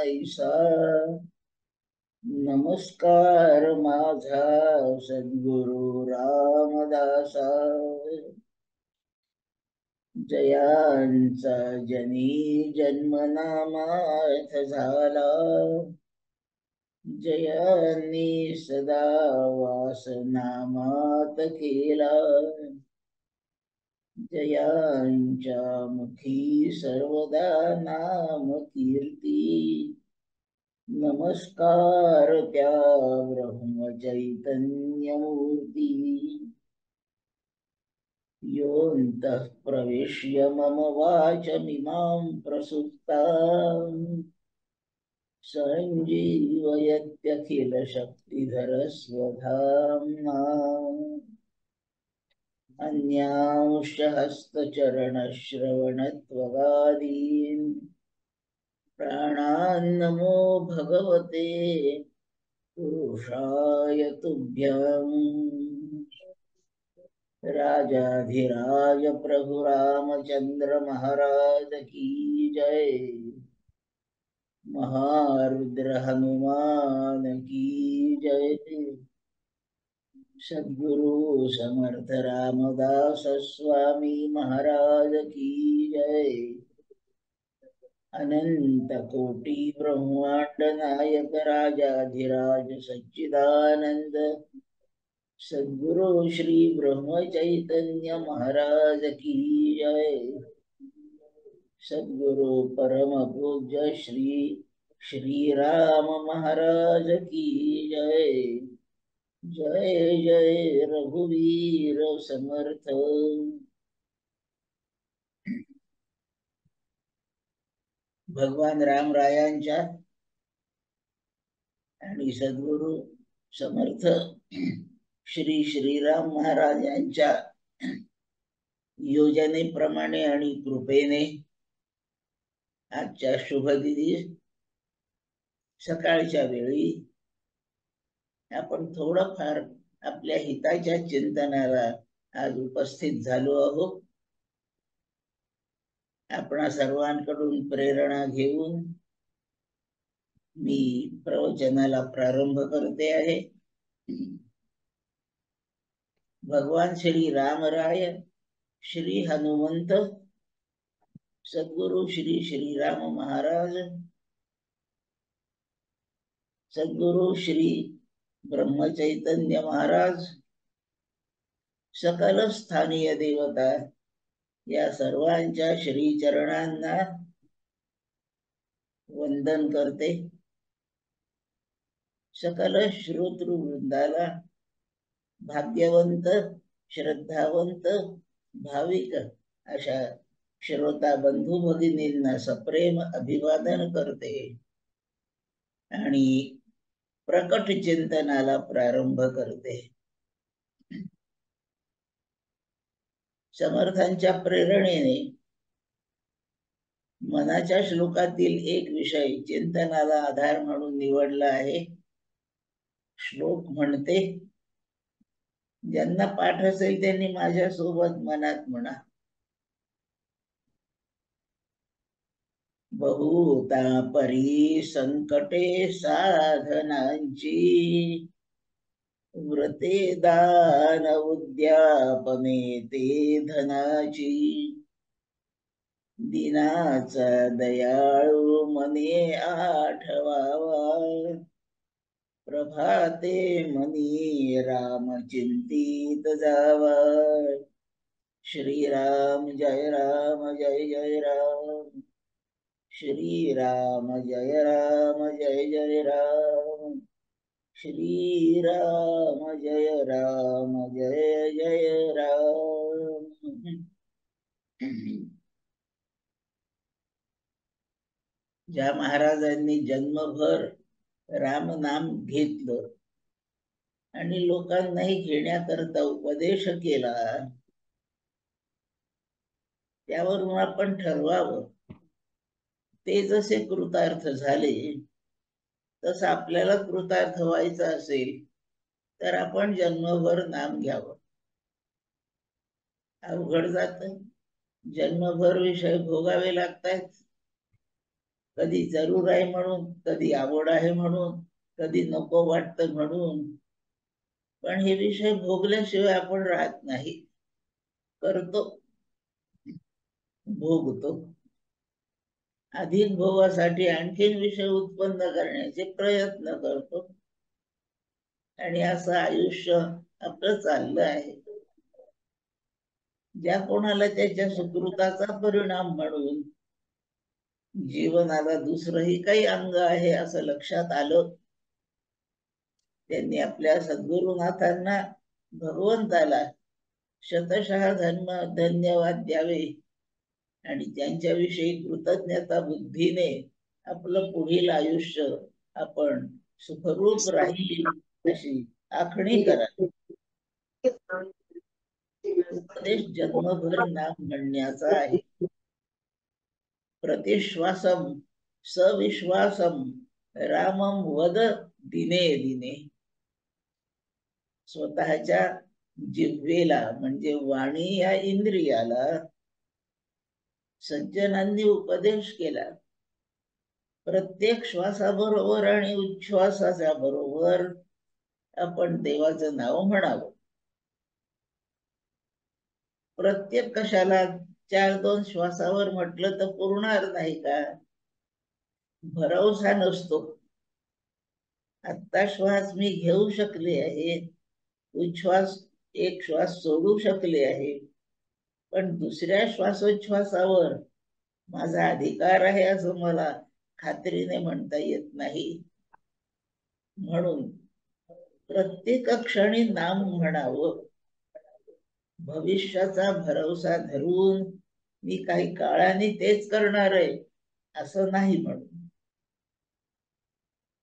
ऐसा नमस्कार माझा सद्गुरु रामदासा. जयांचा जनी जन्मनामार्थ झाला, जयांनी सदा वासनामात केला. जयांच्या मुखी सर्वदा नाम कीर्ती, नमस्कार त्या ब्रह्म चैतन्य मूर्ती. योऽन्तः प्रविश्य मम वाचमिमां प्रसुप्ताम् सञ्जीवयत्यखिलशक्तिधरस्वधाम्ना. अन्यांश्च हस्तचरणश्रवणत्वगादीन् प्राणान्नमो भगवते पुरुषाय तुभ्यम्. राजाधिराज प्रभु रामचंद्र महाराज की जय. महारुद्र हनुमान की जय. सद्गुरु समर्थ रामदास स्वामी महाराज की जय. अनंत कोटि ब्रह्मांड नायक राजाधिराज सच्चिदानंद सद्गुरु श्री ब्रह्म चैतन्य महाराज की जय. सद्गुरु परम पूज्य श्री श्री राम महाराज की जय. जय जय रघुवीर समर्थ. भगवान रामरायांच्या आणि सद्गुरु समर्थ श्री श्रीराम महाराजांच्या योजनेप्रमाणे आणि कृपेने आजच्या शुभदिनी सकाळच्या वेळी आपण थोडंफार आपल्या हिताच्या चिंतनाला आज उपस्थित झालो आहोत. आपणा सर्वांकडून प्रेरणा घेऊन मी प्रवचनाला प्रारंभ करते आहे. भगवान श्री रामराय, श्री हनुमंत, सद्गुरु श्री श्रीराम महाराज, सद्गुरु श्री ब्रह्म चैतन्य महाराज, सकल स्थानीय देवता या सर्वांच्या श्री चरणांना वंदन करते. सकल श्रोतृवृंदाला, भाग्यवंत, श्रद्धावंत, भाविक अशा श्रोता बंधू भगिनींना सप्रेम अभिवादन करते आणि प्रकट चिंतनाला प्रारंभ करते. समर्थांच्या प्रेरणेने मनाच्या श्लोकातील एक विषय चिंतनाला आधार म्हणून निवडला आहे. श्लोक म्हणते, ज्यांना पाठ असेल त्यांनी माझ्या सोबत मनात म्हणा. बहुता परी संकटे साधनांची, व्रते दान उद्यापने ते धनाची. दिनाचा दयाळू मने आठवावा, प्रभाते मनी राम चिंतित जावा. श्रीराम जय राम जय जय राम. श्रीराम जय राम जय जय राम. श्रीराम जय राम जय जय राम. ज्या महाराजांनी जन्मभर राम नाम घेतलं आणि लोकांनाही घेण्याकरता उपदेश केला, त्यावरून आपण ठरवावं. ते जसे कृतार्थ झाले तसं आपल्याला कृतार्थ व्हायचं असेल तर आपण जन्मभर नाम घ्यावं. अवघड जात, जन्मभर विषय भोगावे लागतात. कधी जरूर आहे म्हणून, कधी आवड आहे म्हणून, कधी नको वाटतं म्हणून. पण हे विषय भोगल्याशिवाय आपण राहत नाही, करतो, भोगतो. अधिक भोगासाठी आणखीन विषय उत्पन्न करण्याचे प्रयत्न करतो, आणि असं आयुष्य आपलं चाललं आहे. ज्या कोणाला त्याच्या सुकृताचा परिणाम म्हणून जीवनाला दुसरंही काही अंग आहे असं लक्षात आलं, त्यांनी आपल्या सद्गुरुनाथांना, भगवंताला शतशः धन्यवाद द्यावे आणि त्यांच्याविषयी कृतज्ञता बुद्धीने आपलं पुढील आयुष्य आपण सुखरूप राहील अशी आखणी करावी. उपदेश जन्मभर नाम म्हणण्याचा आहे. प्रतिश्वासम सविश्वासम रामम वद दिने दिने. स्वतःच्या जिव्हेला म्हणजे वाणी या इंद्रियाला सज्जनांनी उपदेश केला. प्रत्येक श्वासाबरोबर आणि उच्छ्वासाच्या बरोबर आपण देवाचं नाव म्हणावं. प्रत्येक कशाला 4-2 श्वासावर म्हटलं तर पुरणार नाही का? भरवसा नसतो. आत्ता श्वास मी घेऊ शकले आहे, उच्छ्वास एक श्वास सोडू शकले आहे, पण दुसऱ्या श्वासोच्छ्वासावर माझा अधिकार आहे असं मला खात्रीने म्हणता येत नाही. म्हणून प्रत्येक क्षणी नाम म्हणावं. भविष्याचा भरवसा धरून मी काही काळाने तेच करणार आहे असं नाही म्हणून.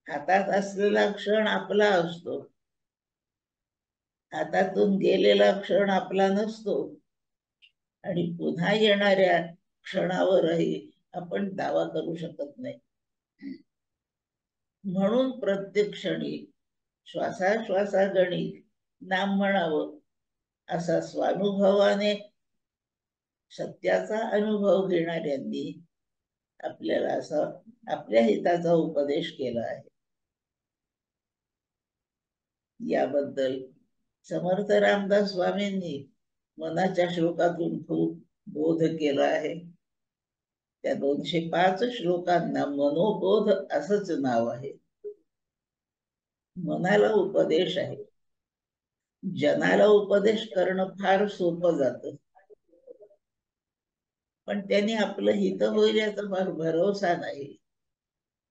हातात असलेला क्षण आपला असतो, हातातून गेलेला क्षण आपला नसतो, आणि पुन्हा येणाऱ्या क्षणावरही आपण दावा करू शकत नाही. म्हणून प्रत्येक क्षणी श्वासाश्वासागणिक नाम म्हणावं असा स्वानुभवाने सत्याचा अनुभव घेणाऱ्यांनी आपल्याला असा आपल्या हिताचा उपदेश केला आहे. याबद्दल समर्थ रामदास स्वामींनी मनाच्या श्लोकातून खूप बोध केला आहे. त्या 205 श्लोकांना मनोबोध असंच नाव आहे. मनाला उपदेश आहे. जनाला उपदेश करणं फार सोपं जातं, पण त्यांनी आपलं हित होईल याचा फार भरोसा नाही.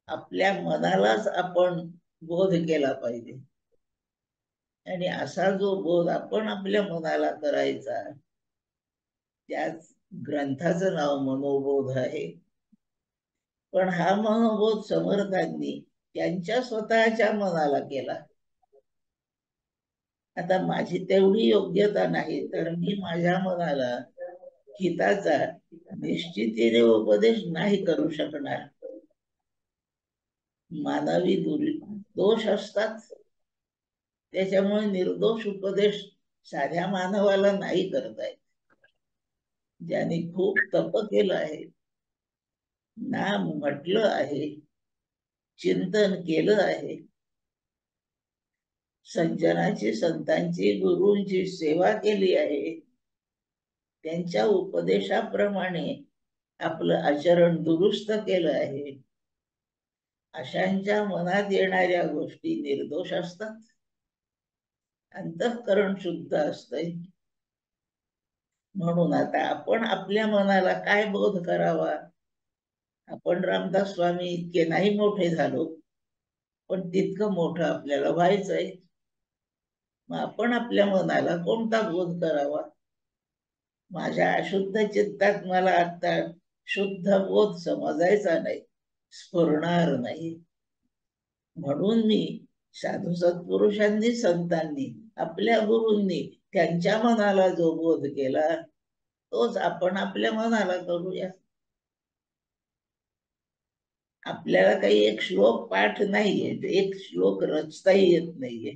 आपल्या मनालाच आपण बोध केला पाहिजे, आणि असा जो बोध आपण आपल्या मनाला करायचा त्याच ग्रंथाचं नाव मनोबोध आहे. पण हा मनोबोध समर्थांनी त्यांच्या स्वतःच्या मनाला केला. आता माझी तेवढी योग्यता नाही, तर मी माझ्या मनाला हिताचा निश्चितीने उपदेश नाही करू शकणार. मानवी दोष असतात, त्याच्यामुळे निर्दोष उपदेश साध्या मानवाला नाही करता येत. ज्याने खूप तप केलं आहे, नाम म्हटलं आहे, चिंतन केलं आहे, सज्जनाची, संतांची, गुरूंची सेवा केली आहे, त्यांच्या उपदेशाप्रमाणे आपलं आचरण दुरुस्त केलं आहे, अशांच्या मनात येणाऱ्या गोष्टी निर्दोष असतात. अंतःकरण शुद्ध असतंय. म्हणून आता आपण आपल्या मनाला काय बोध करावा? आपण रामदास स्वामी इतके नाही मोठे झालो, पण तितकं मोठं आपल्याला व्हायचंय. मग आपण आपल्या मनाला कोणता बोध करावा? माझ्या अशुद्ध चित्तात मला आता शुद्ध बोध समजायचा नाही, स्फुरणार नाही. म्हणून मी साधू सत्पुरुषांनी, संतांनी, आपल्या गुरूंनी त्यांच्या मनाला जो बोध केला तोच आपण आपल्या मनाला करूया. आपल्याला काही एक श्लोक पाठ नाहीये, एक श्लोक रचताही येत नाहीये,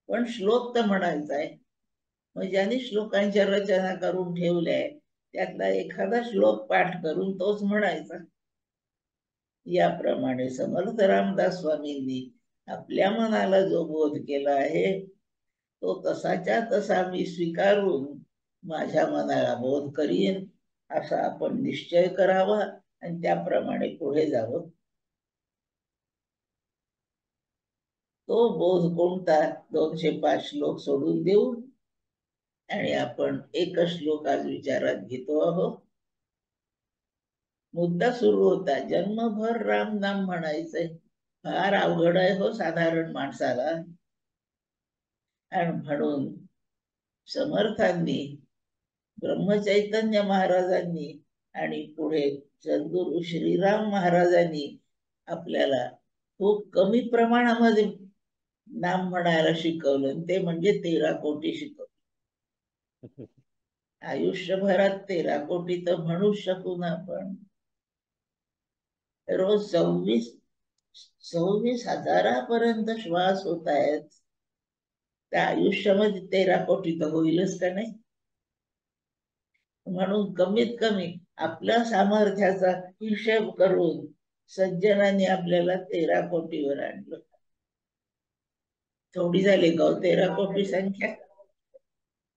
पण श्लोक तर म्हणायचा आहे. मग ज्यांनी श्लोकांच्या रचना करून ठेवल्या त्यातला एखादा श्लोक पाठ करून तोच म्हणायचा. याप्रमाणे समर्थ रामदास स्वामींनी आपल्या मनाला जो बोध केला आहे तो तसाच्या तसा मी स्वीकारून माझ्या मनाला बोध करीन असा आपण निश्चय करावा आणि त्याप्रमाणे पुढे जावं. तो बोध कोणता? 205 श्लोक सोडून देऊ आणि आपण एकच श्लोक आज विचारात घेतो आहोत. मुद्दा सुरू होता, जन्मभर राम नाम म्हणायचंय. फार अवघड आहे हो साधारण माणसाला. आणि म्हणून समर्थांनी, ब्रह्मचैतन्य महाराजांनी आणि पुढे सद्गुरु श्रीराम महाराजांनी आपल्याला खूप कमी प्रमाणामध्ये नाम म्हणायला शिकवलं, ते म्हणजे 13 कोटी शिकवलं. आयुष्यभरात 13 कोटी तर म्हणू शकू ना आपण. रोज 26 हजारापर्यंत श्वास होत आहेत. त्या आयुष्यामध्ये 13 कोटी तर होईलच का नाही. म्हणून कमीत कमी आपल्या सामर्थ्याचा हिशेब करून सज्जनांनी आपल्याला 13 कोटीवर आणलं. थोडी झाली का 13 कोटी संख्या?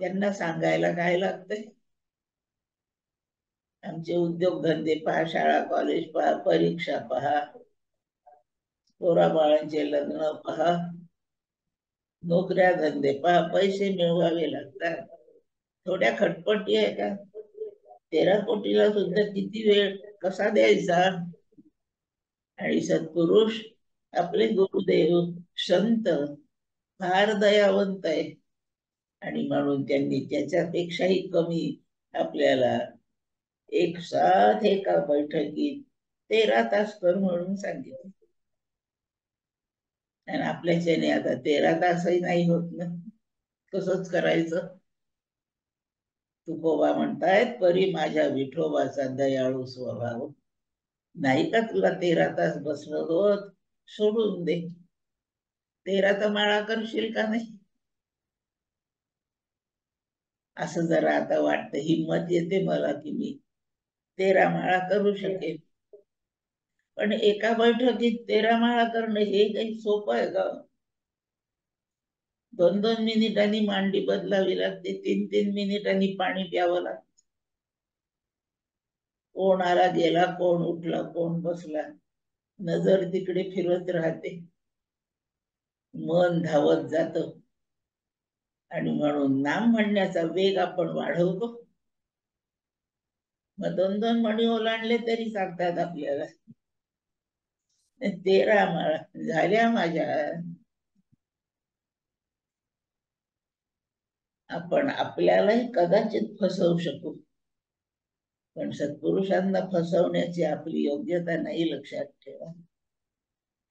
त्यांना सांगायला काय लागतंय? आमचे उद्योगधंदे पहा, शाळा कॉलेज पहा, परीक्षा पहा, पोराबाळांचे लग्न पहा, नोकऱ्या धंदे पहा, पैसे मिळवावे लागतात. थोड्या खटपटी आहे का? 13 कोटीला सुद्धा किती वेळ कसा द्यायचा? आणि सत्पुरुष आपले गुरुदेव संत फार दयावंत आहे आणि म्हणून त्यांनी त्याच्यापेक्षाही कमी आपल्याला एक साथ एका बैठकीत 13 तास कर म्हणून सांगितलं. आणि आपल्याच्याने आता 13 तासही नाही होत ना. कसंच करायचं? तुकोबा म्हणतायत, परी माझ्या विठोबाचा दयाळू स्वभाव. नाही का तुला 13 तास बसणं होत? सोडून दे. 13 तर माळा करशील का नाही? असं जरा आता वाटतं, हिंमत येते मला की मी 13 माळा करू शकेल. पण एका बैठकीत 13 माळा करणं हे काही सोपं आहे का? 2-2 मिनिटांनी मांडी बदलावी लागते, 3-3 मिनिटांनी पाणी प्यावं लागतं. कोण आला गेला, कोण उठला, कोण बसला, नजर तिकडे फिरत राहते, मन धावत जात. आणि म्हणून नाम म्हणण्याचा वेग आपण वाढवतो. मग 2-2 मणी ओलांडले तरी सांगतात आपल्याला. 13 माळा झाल्या माझ्या. आपण आपल्यालाही कदाचित फसवू शकू, पण सत्पुरुषांना फसवण्याची आपली योग्यता नाही, लक्षात ठेवा.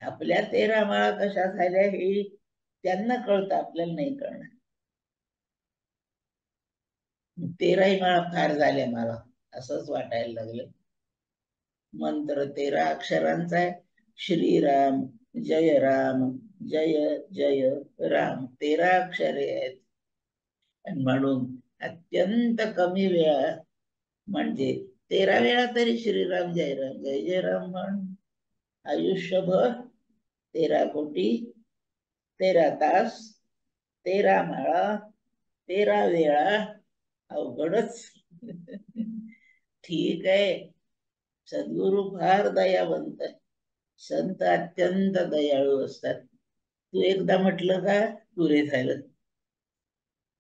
आपल्या 13 माळा कशा झाल्या हे त्यांना कळतं, आपल्याला नाही कळणार. 13 माळा फार झाल्या मला असंच वाटायला लागलं. मंत्र 13 अक्षरांचा आहे. श्रीराम जय राम जय जय राम 13 अक्षरे आहेत. म्हणून अत्यंत कमी वेळा, म्हणजे 13 वेळा तरी श्रीराम जय राम जय जय राम म्हण. आयुष्यभर 13 कोटी, 13 तास, 13 माळा, 13 वेळा. अवघडच. ठीक आहे, सद्गुरु फार दयावंत आहे. संत अत्यंत दयाळू असतात. तू एकदा म्हटलं का पुरे झालं.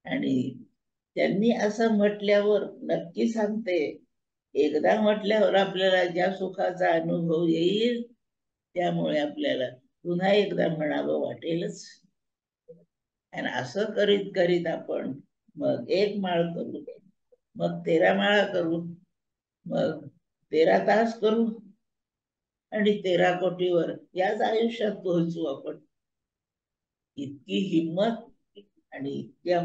आणि त्यांनी असं म्हटल्यावर नक्की सांगते, एकदा म्हटल्यावर आपल्याला ज्या सुखाचा अनुभव येईल त्यामुळे आपल्याला पुन्हा एकदा म्हणावं वाटेलच. आणि असं करीत करीत आपण मग 1 माळ करू, मग 13 माळा करू, मग 13 तास करू आणि 13 कोटीवर याच आयुष्यात पोहोचू आपण. इतकी हिंमत आणि इतक्या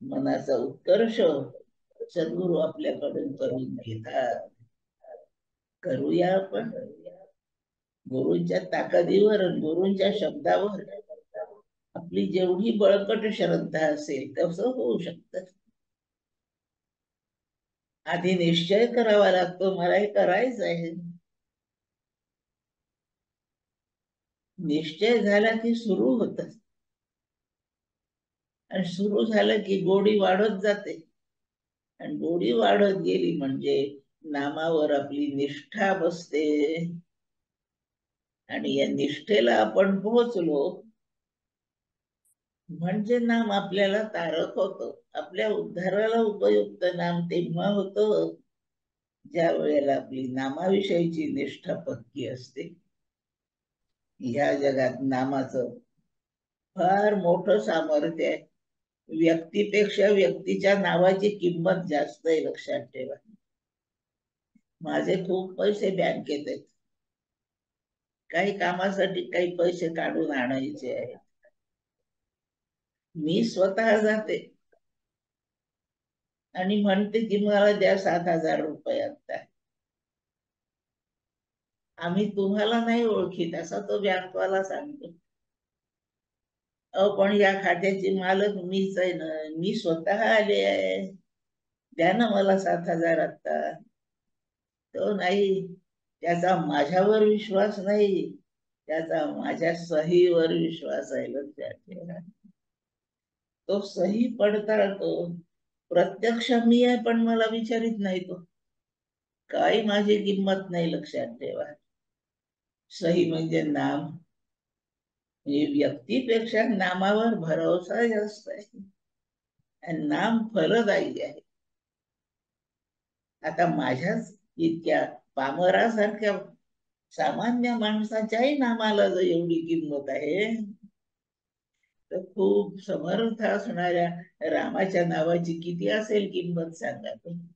मनाचा उत्कर्ष सद्गुरु आपल्याकडून करून घेतात. करूया आपण. गुरूंच्या ताकदीवर, गुरूंच्या शब्दावर आपली जेवढी बळकट श्रद्धा असेल तसं होऊ शकतं. आधी निश्चय करावा लागतो, मला हे करायचं आहे. निश्चय झाला की सुरू होत, आणि सुरू झालं की गोडी वाढत जाते, आणि गोडी वाढत गेली म्हणजे नामावर आपली निष्ठा बसते, आणि या निष्ठेला आपण पोहोचलो म्हणजे नाम आपल्याला तारक होतो. आपल्या उद्धाराला उपयुक्त नाम तेव्हा होतं ज्या वेळेला आपली नामाविषयीची निष्ठा पक्की असते. ह्या जगात नामाचं फार मोठं सामर्थ्य आहे. व्यक्तीपेक्षा व्यक्तीच्या नावाची किंमत जास्त आहे, लक्षात ठेवा. माझे खूप पैसे बँकेत आहेत, काही कामासाठी काही पैसे काढून आणायचे आहेत, मी स्वतः जाते आणि म्हणते की मला द्या 7,000 रुपये आता. आम्ही तुम्हाला नाही ओळखीत असा तो बँकवाला सांगतो. पण या खात्याची मालक मीच आहे ना, मी स्वतः आले आहे, द्या ना मला 7,000 आता. तो नाही, त्याचा माझ्यावर विश्वास नाही, त्याचा माझ्या सहीवर विश्वास आहे, लक्षात ठेवा. तो सही पडताळतो. प्रत्यक्ष मी आहे पण मला विचारित नाही तो, काही माझी किंमत नाही, लक्षात ठेवा. सही म्हणजे नाम, म्हणजे व्यक्तीपेक्षा नामावर भरोसा जास्त आहे, आणि नाम फलदायी आहे. आता माझ्याच इतक्या पामरासारख्या सामान्य माणसाच्याही नामाला जर एवढी किंमत आहे, तर खूप समर्थ असणाऱ्या रामाच्या नावाची किती असेल किंमत, सांगा तुम्ही.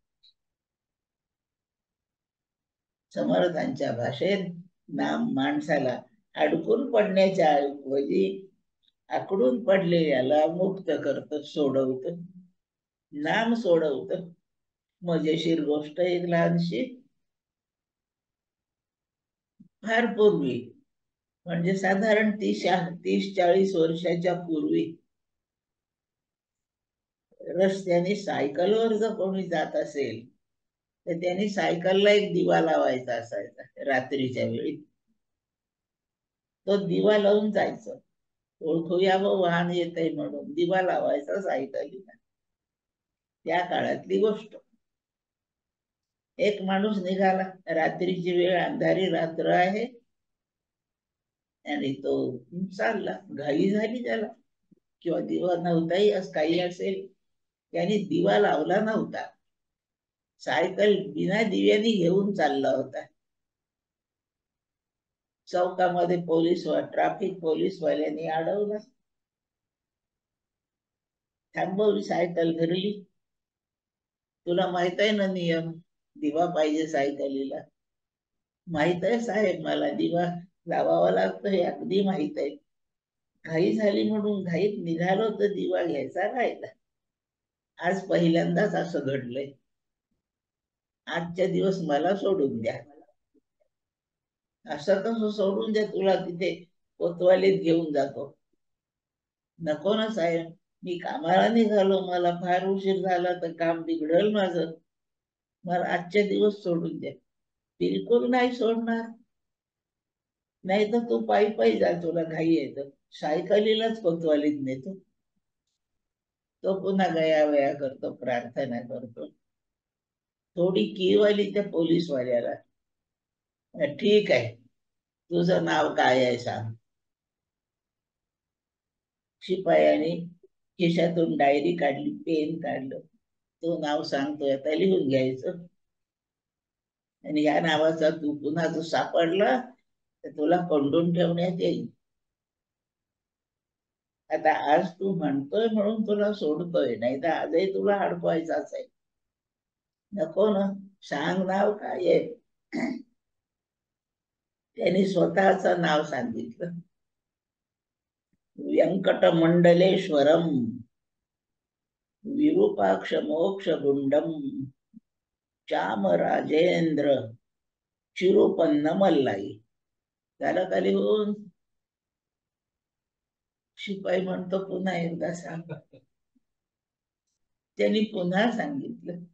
समर्थांच्या भाषेत नाम माणसाला अडकून पडण्याच्या ऐवजी आकडून पडलेल्याला मुक्त करत, सोडवत. नाम सोडवत. मजेशीर गोष्ट एक लहानशी. फार पूर्वी, म्हणजे साधारण 30-40 वर्षाच्या पूर्वी, रस्त्याने सायकलवर जर कोणी जात असेल तर त्यांनी सायकलला एक दिवा लावायचा असायचा रात्रीच्या वेळी. तो दिवा लावून जायचं, ओळखूया व वाहन येत आहे म्हणून दिवा लावायचा सायकलीला. त्या काळातली गोष्ट. एक माणूस निघाला, रात्रीची वेळ, अंधारी रात्र आहे, आणि तो चालला. घाई झाली त्याला, किंवा दिवा नव्हताही असं काही असेल, त्याने दिवा लावला नव्हता, सायकल बिना दिव्याने घेऊन चालला होता. चौकामध्ये ट्रॅफिक पोलीसवाल्यांनी अडवलं, थांबवली, सायकल धरली. तुला माहित आहे ना नियम, दिवा पाहिजे सायकलीला. माहित आहे साहेब, मला दिवा लावावा लागतो हे अगदी माहित आहे. घाई झाली म्हणून घाईत निघालो तर दिवा घ्यायचा राहिला. आज पहिल्यांदाच असं घडलंय. आजच्या दिवस मला सोडून द्या. असं कसं सोडून द्या, तुला तिथे कोतवालीत घेऊन जातो. नको ना साहेब, मी कामाला निघालो, मला फार उशीर झाला तर काम बिघडल माझं, मला आजच्या दिवस सोडून द्या. बिलकुल नाही सोडणार. नाही तर तू पायी पायी जा, तुला घाई येतं, सायकलीलाच कोतवालीत नेतो. तो पुन्हा गयावया करतो, प्रार्थना करतो. थोडी कीवाली त्या पोलीसवाल्याला, ठीक आहे, तुझं नाव काय आहे सांग. शिपायाने खिशातून डायरी काढली, पेन काढलं, तो नाव सांगतोय, आता लिहून घ्यायचं, आणि या नावाचा तू पुन्हा तू सापडला तर तुला कोंडून ठेवण्यात येईल. आता आज तू म्हणतोय म्हणून तुला सोडतोय, नाही तर आजही तुला अडकवायचाच आहे. नको ना, सांग नाव काय आहे. त्यांनी स्वतःचं नाव सांगितलं, व्यंकटमंडलेश्वरम विरूपाक्ष मोक्ष गुंडम चामराजेंद्र चिरुपन्न मल्लाई. त्याला का लिहून? शिपाई म्हणतो पुन्हा एकदा सांग. त्यांनी पुन्हा सांगितलं,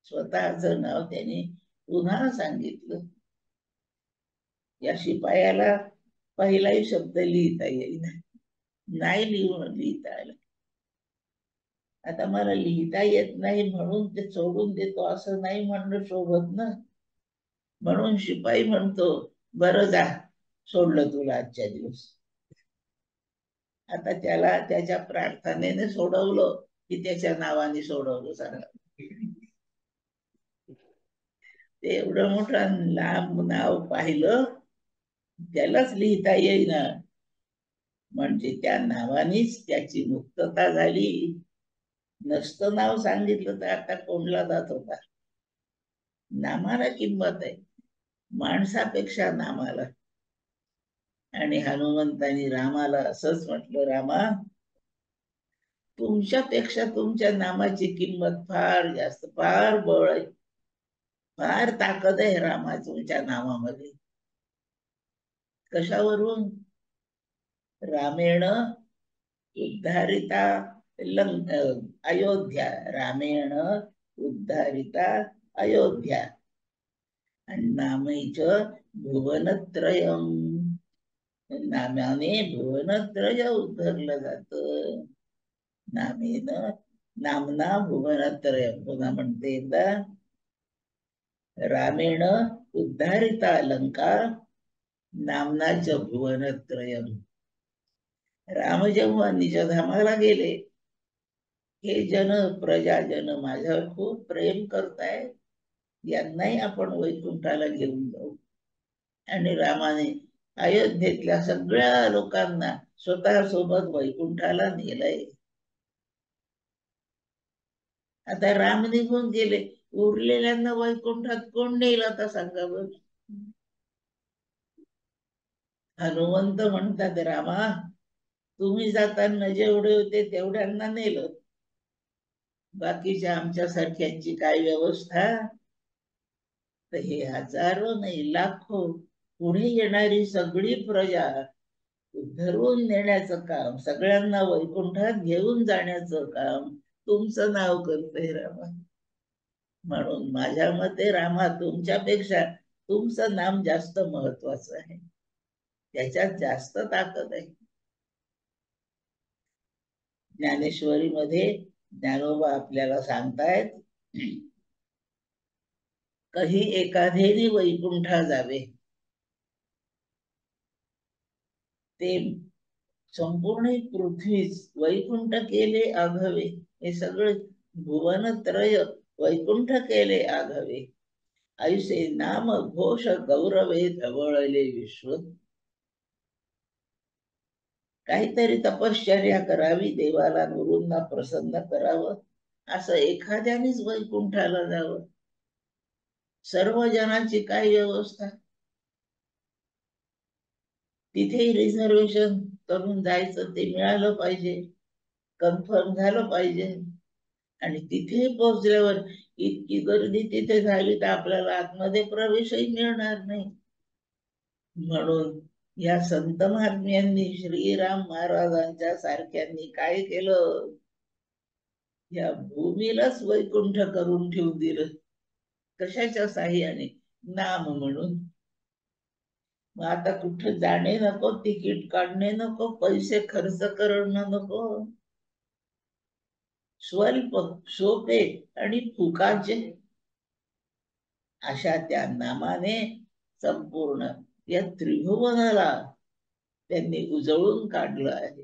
स्वतःचं नाव त्यांनी पुन्हा सांगितलं. या शिपायाला पहिलाही शब्द लिहिता येईल, नाही लिहिता आलं. आता मला लिहिता येत नाही म्हणून ते सोडून देतो असं नाही म्हणणं शोभत ना. म्हणून शिपाई म्हणतो, बरं जा, सोडलं तुला आजच्या दिवस. आता त्याला त्याच्या प्रार्थनेने सोडवलं की त्याच्या नावाने सोडवलं सांगा. ते एवढं मोठं लांब नाव पाहिलं, त्यालाच लिहिता येईना, म्हणजे त्या नावानेच त्याची मुक्तता झाली. नसतं नाव सांगितलं तर आता कोणला जात होता. नामाला किंमत आहे, माणसापेक्षा नामाला. आणि हनुमंतानी रामाला असंच म्हटलं, रामा, तुमच्यापेक्षा तुमच्या नामाची किंमत फार जास्त, फार बळ आहे, फार ताकद आहे रामा तुमच्या नावामध्ये. कशावरून? रामेण उद्धारिता अयोध्या, रामेण उद्धारिता अयोध्या, आणि नामैच भुवनत्रयम, नामाने भुवनत्रय उद्धरलं जात. नामेन नामना भुवनत्रय. पुन्हा म्हणते एकदा, रामेण उद्धारिता लंका, नामनाच भुवनत्रयम. राम जेव्हा निजधामाला गेले, हे जन प्रजाजन माझ्यावर खूप प्रेम करताय, यांनाही आपण वैकुंठाला घेऊन जाऊ. आणि रामाने अयोध्येतल्या सगळ्या लोकांना स्वतः सोबत वैकुंठाला नेलंय. आता राम निघून गेले, उरलेल्यांना वैकुंठात कोण नेल आता सांगा बर. हनुमंत म्हणतात, रामा, तुम्ही जाताना जेवढे होते तेवढ्यांना नेलं, बाकीच्या आमच्यासारख्यांची काय व्यवस्था? तर हे हजारो नाही, लाखो पुढे येणारी सगळी प्रजा धरून नेण्याचं काम, सगळ्यांना वैकुंठात घेऊन जाण्याचं काम तुमचं नाव करतंय रामा. म्हणून माझ्या मते रामा, तुमच्यापेक्षा तुमचं नाम जास्त महत्वाचं आहे, त्याच्यात जास्त ताकद आहे. ज्ञानेश्वरीमध्ये ज्ञानोबा आपल्याला सांगतायत, कही एखादेने वैकुंठा जावे, ते संपूर्ण पृथ्वीच वैकुंठ केले आघवे. हे सगळं भुवनत्रय वैकुंठ केले आघवे, ऐसे नाम घोष गौरवे धवळले विश्व. काहीतरी तपश्चर्या करावी, देवाला गुरूंना प्रसन्न करावं, असं एखाद्यानेच वैकुंठाला जावं. सर्व जनांची काय व्यवस्था? तिथेही रिझर्वेशन करून जायचं, ते मिळालं पाहिजे, कन्फर्म झालं पाहिजे. आणि तिथे पोहोचल्यावर इतकी गर्दी तिथे झाली तर आपल्याला आतमध्ये प्रवेशही मिळणार नाही. म्हणून या संत महात्म्यांनी, श्रीराम महाराजांच्या सारख्यांनी काय केलं, या भूमीलाच वैकुंठ करून ठेवून दिलं. कशाच्या साह्याने? नाम म्हणून. मग आता कुठे जाणे नको, तिकीट काढणे नको, पैसे खर्च करणं नको, स्वल्प, सोपे आणि फुकाचे अशा त्या नामाने संपूर्ण या त्रिभुवनाला त्यांनी उजळून काढलं आहे.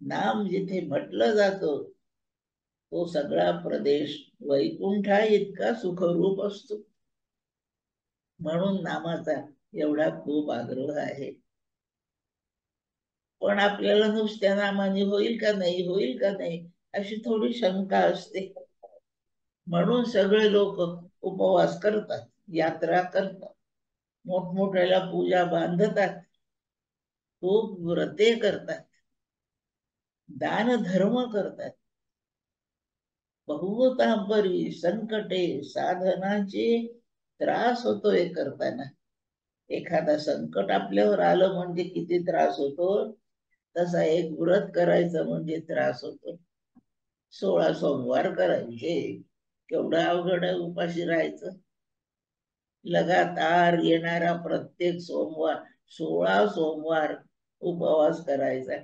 नाम जिथे म्हटलं जातं तो सगळा प्रदेश वैकुंठा इतका सुखरूप असतो. म्हणून नामाचा एवढा खूप आग्रह आहे. पण आपल्याला नुसत्या नामाने होईल का नाही, होईल का नाही, अशी थोडी शंका असते. म्हणून सगळे लोक उपवास करतात, यात्रा करतात, मोठमोठ्याला पूजा बांधतात, खूप व्रते करतात, दान धर्म करतात. बहुतांपरी संकटे साधनाचे त्रास होतोय करताना. एखादा संकट आपल्यावर आलं म्हणजे किती त्रास होतो, तसा एक व्रत करायचं म्हणजे त्रास होतो. 16 सोमवार करायचे, केवढं अवघड आहे उपाशी राहायचं. लगातार येणारा प्रत्येक सोमवार 16 सोमवार उपवास करायचा.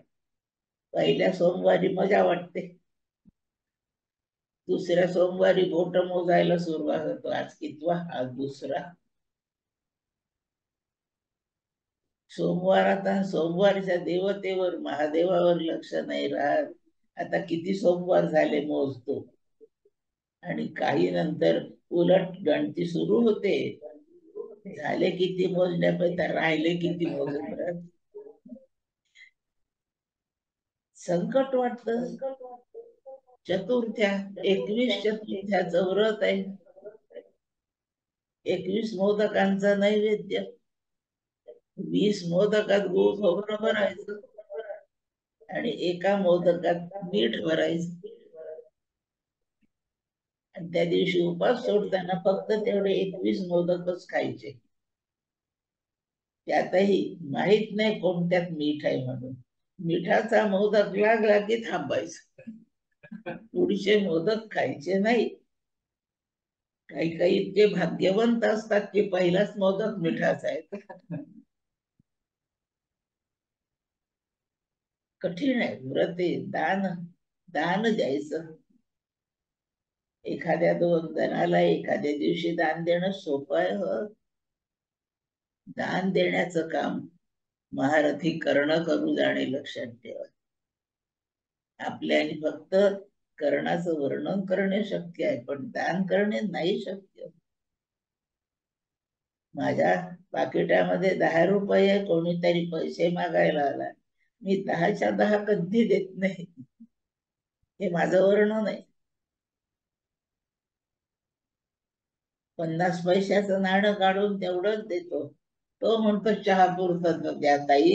पहिल्या सोमवारी मजा वाटते, दुसऱ्या सोमवारी बोट मोजायला सुरुवात होतो. आज कितवा? आज दुसरा सोमवार. आता सोमवारच्या देवतेवर, महादेवावर लक्ष नाही राहत. आता किती सोमवार झाले मोजतो, आणि काही नंतर उलट गणती सुरू होते. झाले किती मोजण्यापेक्षा राहिले किती मोजून संकट वाटत. चतुर्थ्या, 21 चतुर्थ्याचं व्रत आहे. 21 मोदकांचा नैवेद्य, 20 मोदकात गूळ खोबरं भरायचं आणि एका मोदकात मीठ भरायचं. आणि त्या दिवशी उपास सोडताना फक्त तेवढे 21 मोदकच खायचे. त्यातही माहित नाही कोणत्यात मीठ आहे म्हणून. मिठाचा मोदक लागला की थांबायचं, पुढचे मोदक खायचे नाही. काही काही इतके भाग्यवंत असतात की पहिलाच मोदक मिठाचा आहे. कठीण आहे व्रत. दान, दान द्यायचं. एखाद्या 2 जणाला एखाद्या दिवशी दान देणं सोपं आहे हो. दान देण्याचं काम महारथी कर्ण करू जाणे लक्षात ठेवा. आपल्याने फक्त कर्णाचं वर्णन करणे शक्य आहे, पण दान करणे नाही शक्य. माझ्या पाकिटामध्ये 10 रुपये, कोणीतरी पैसे मागायला आला, मी 10च्या 10 कधी देत नाही. हे माझं वर्णन आहे. 50 पैशाचं नाणं काढून तेवढंच देतो. तो म्हणतो चहा पुरतं द्या ताई.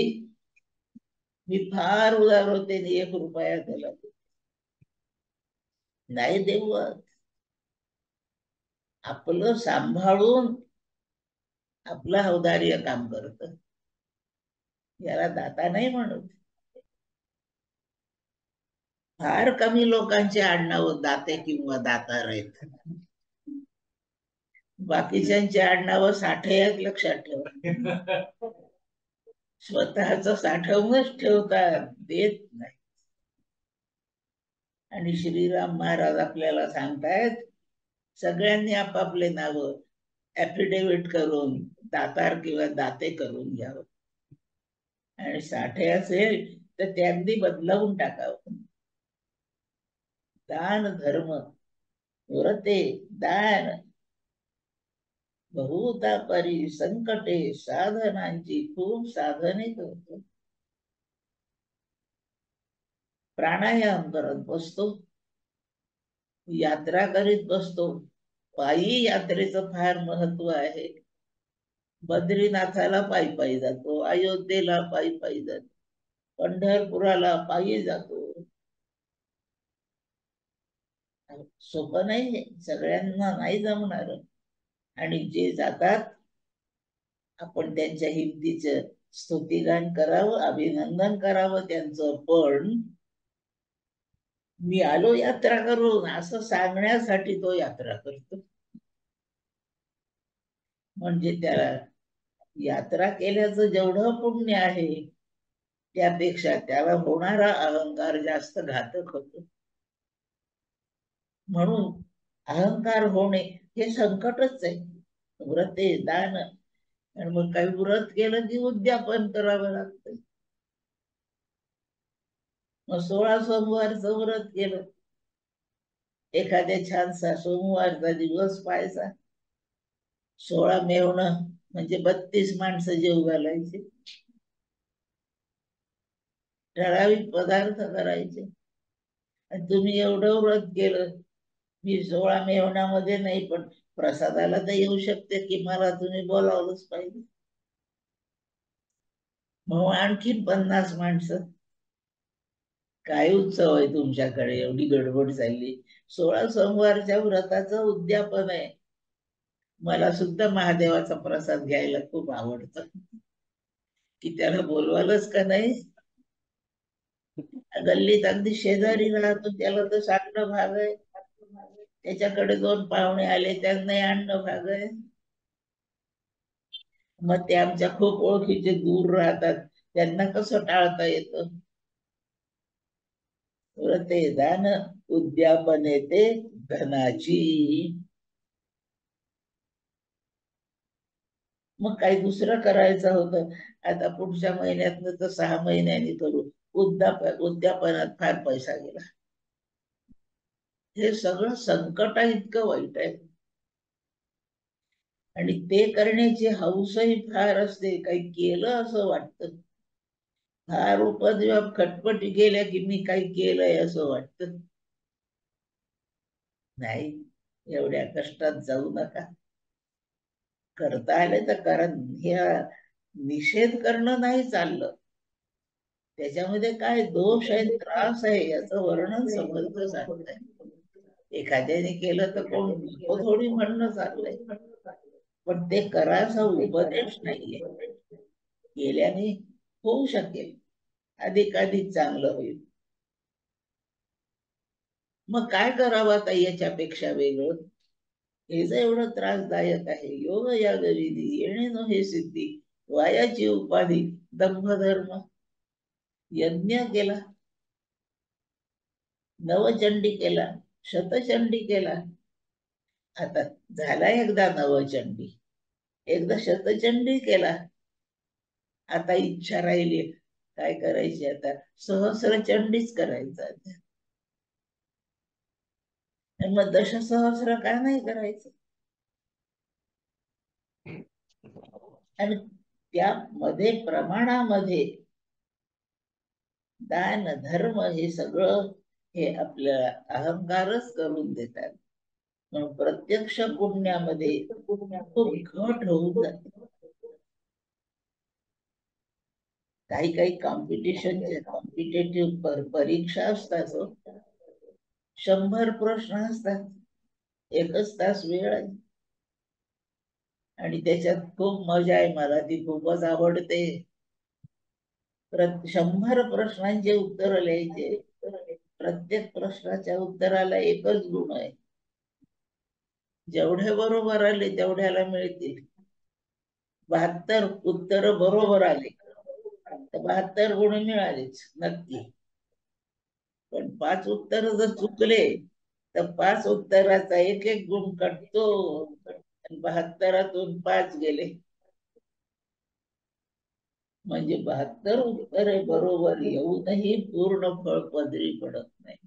मी फार उदार होते, 1 रुपया त्याला नाही देऊ. आपलं सांभाळून आपलं औदार्य काम करत, याला दाता नाही म्हणत. फार कमी लोकांचे आडनाव दाते किंवा दातार आहेत. बाकीच्यांचे आडनाव साठे आहेत, लक्षात ठेवा. स्वतःच साठवूनच ठेवतात, देत नाही. आणि श्रीराम महाराज आपल्याला सांगतायत, सगळ्यांनी आपापले नाव ऍफिडेव्हिट करून दातार किंवा दाते करून घ्यावं. आणि साठे असेल तर ते अगदी बदलावून टाकावं. दान धर्म व्रते दान बहुता परी संकटे साधनांची खूप साधने करतो. प्राणायाम करत बसतो, यात्रा करीत बसतो. पायी यात्रेचं फार महत्व आहे. बद्रीनाथाला पायी पायी जातो, अयोध्येला पायी पायी जातो, पंढरपुराला पायी जातो. सोपं नाही, सगळ्यांना नाही जमणार. आणि जे जातात, आपण त्यांच्या हिमतीचं स्तुतिगान करावं, अभिनंदन करावं त्यांचं. पण मी आलो यात्रा करून असं सांगण्यासाठी तो यात्रा करतो. म्हणजे त्याला यात्रा केल्याचं जेवढं पुण्य आहे, त्यापेक्षा त्याला होणारा अहंकार जास्त घातक होतो. म्हणून अहंकार होणे हे संकटच आहे. व्रते दान, आणि मग काही व्रत केलं की उद्यापन करावं लागतं. मग 16 सोमवारचं व्रत केलं, एखाद्या छानसा सोमवारचा दिवस पाहायचा. 16 मेवणं म्हणजे 32 माणसं जेव घालायचे, ठराविक पदार्थ करायचे. आणि तुम्ही एवढं व्रत केलं, मी 16 मेवण्यामध्ये नाही, पण प्रसादाला तर येऊ शकते की मला तुम्ही बोलावलंच पाहिजे. मग आणखीन 50 माणसं. काय उत्सव आहे तुमच्याकडे, एवढी गडबड झाली. 16 सोमवारच्या व्रताचं उद्यापन आहे. मला सुद्धा महादेवाचा प्रसाद घ्यायला खूप आवडतं. की त्याला बोलवालच का नाही. गल्लीत अगदी शेजारी राहतो, त्याला तर सांगणं भाग आहे. त्याच्याकडे 2 पाहुणे आले, त्यांनाही आणणं भाग आहे. मग ते आमच्या खूप ओळखीचे दूर राहतात, त्यांना कसं टाळता येतं? ते दान उद्यापने ते धनाची. मग काही दुसरं करायचं होतं. आता पुढच्या महिन्यात तर 6 महिन्यांनी करू. उद्यापनात फार पैसा गेला. हे सगळं संकट इतकं वाईट आहे. आणि ते करण्याची हौसही फार असते, काही केलं असं वाटतं. फार उपद्व्याप खटपटी गेल्या की मी काही केलंय असं वाटतं. नाही, एवढ्या कष्टात जाऊ नका. करता आले तर कारण हे निषेध करणं नाही चाललं. त्याच्यामध्ये काय दोष आहे, त्रास आहे, याचं वर्णन समर्थ सांगताय. एखाद्याने केलं तर कोण नको थोडी म्हणणं चाललंय, पण ते करायचा उपदेश नाहीये. केल्याने होऊ शकेल, अधिकाधिक चांगलं होईल. मग काय करावं आता याच्यापेक्षा वेगळं? हे जर एवढं त्रासदायक आहे, योग या गविधी येणे न हे सिद्धी, वायाची उपाधी दंभधर्म. यज्ञ केला, नवचंडी केला, शतचंडी केला. आता झाला एकदा नवचंडी, एकदा शतचंडी केला. आता इच्छा राहिली काय करायची? आता सहस्रचंडीच करायचं. मग दशसहस्र का नाही करायचं? आणि त्यामध्ये प्रमाणामध्ये दान धर्म हे सगळं हे आपल्याला अहंकारच करून देतात. म्हणून प्रत्यक्ष पुण्यामध्ये खूप घट होऊन जाते. काही काही कॉम्पिटेटिव्ह परीक्षा असतात, 100 प्रश्न असतात, 1 तास वेळ आहे. आणि त्याच्यात खूप मजा आहे, मला ती खूपच आवडते. 100 प्रश्नांचे उत्तर लिहायचे. प्रत्येक प्रश्नाच्या उत्तराला एकच गुण आहे, जेवढे बरोबर आले तेवढ्याला मिळतील. 72 उत्तर बरोबर आले तर 72 गुण मिळालेच नक्की. पण 5 उत्तर जर चुकले तर 5 उत्तराचा एक एक गुण कटतो. 72तून 5 गेले म्हणजे 72 उत्तरे बरोबर येऊनही पूर्ण फळ पदरी पडत नाही.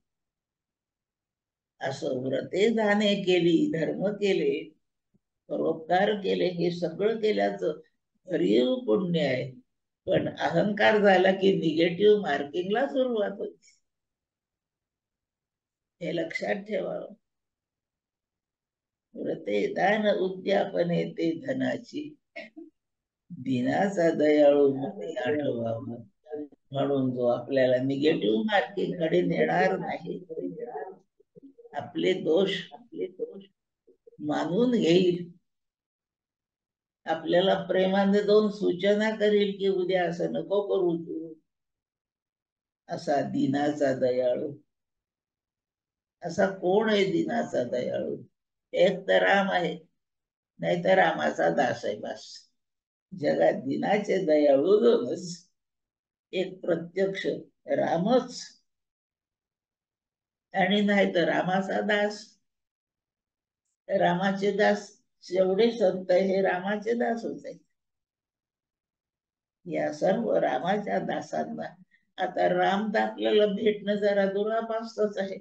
असं व्रते दाने केली, धर्म केले, परोपकार केले, हे सगळं केल्याचं भरीव पुण्य आहे. पण अहंकार झाला की निगेटिव्ह मार्किंगला सुरुवात होती. हे लक्षात ठेवावं. व्रते दान उद्यापने ते धनाची, दिनाचा दयाळू मुनी आठवावा. म्हणून जो आपल्याला निगेटिव्ह मार्किंग कडे नेणार नाही, आपले दोष मानून घेईल, आपल्याला प्रेमाने 2 सूचना करील की उद्या असं नको करू तू, असा दिनाचा दयाळू. असा कोण आहे दिनाचा दयाळू? एक तर राम आहे, नाहीतर रामाचा दास आहे बस. जगात दिनाचे दयाळू दोनच, एक प्रत्यक्ष रामच आणि नाही तर रामाचा दास. रामाचे दास जेवढे संत हे रामाचे दास होते. या सर्व रामाच्या दासांना आता राम आपल्याला भेटणं जरा दुरापास्तच आहे.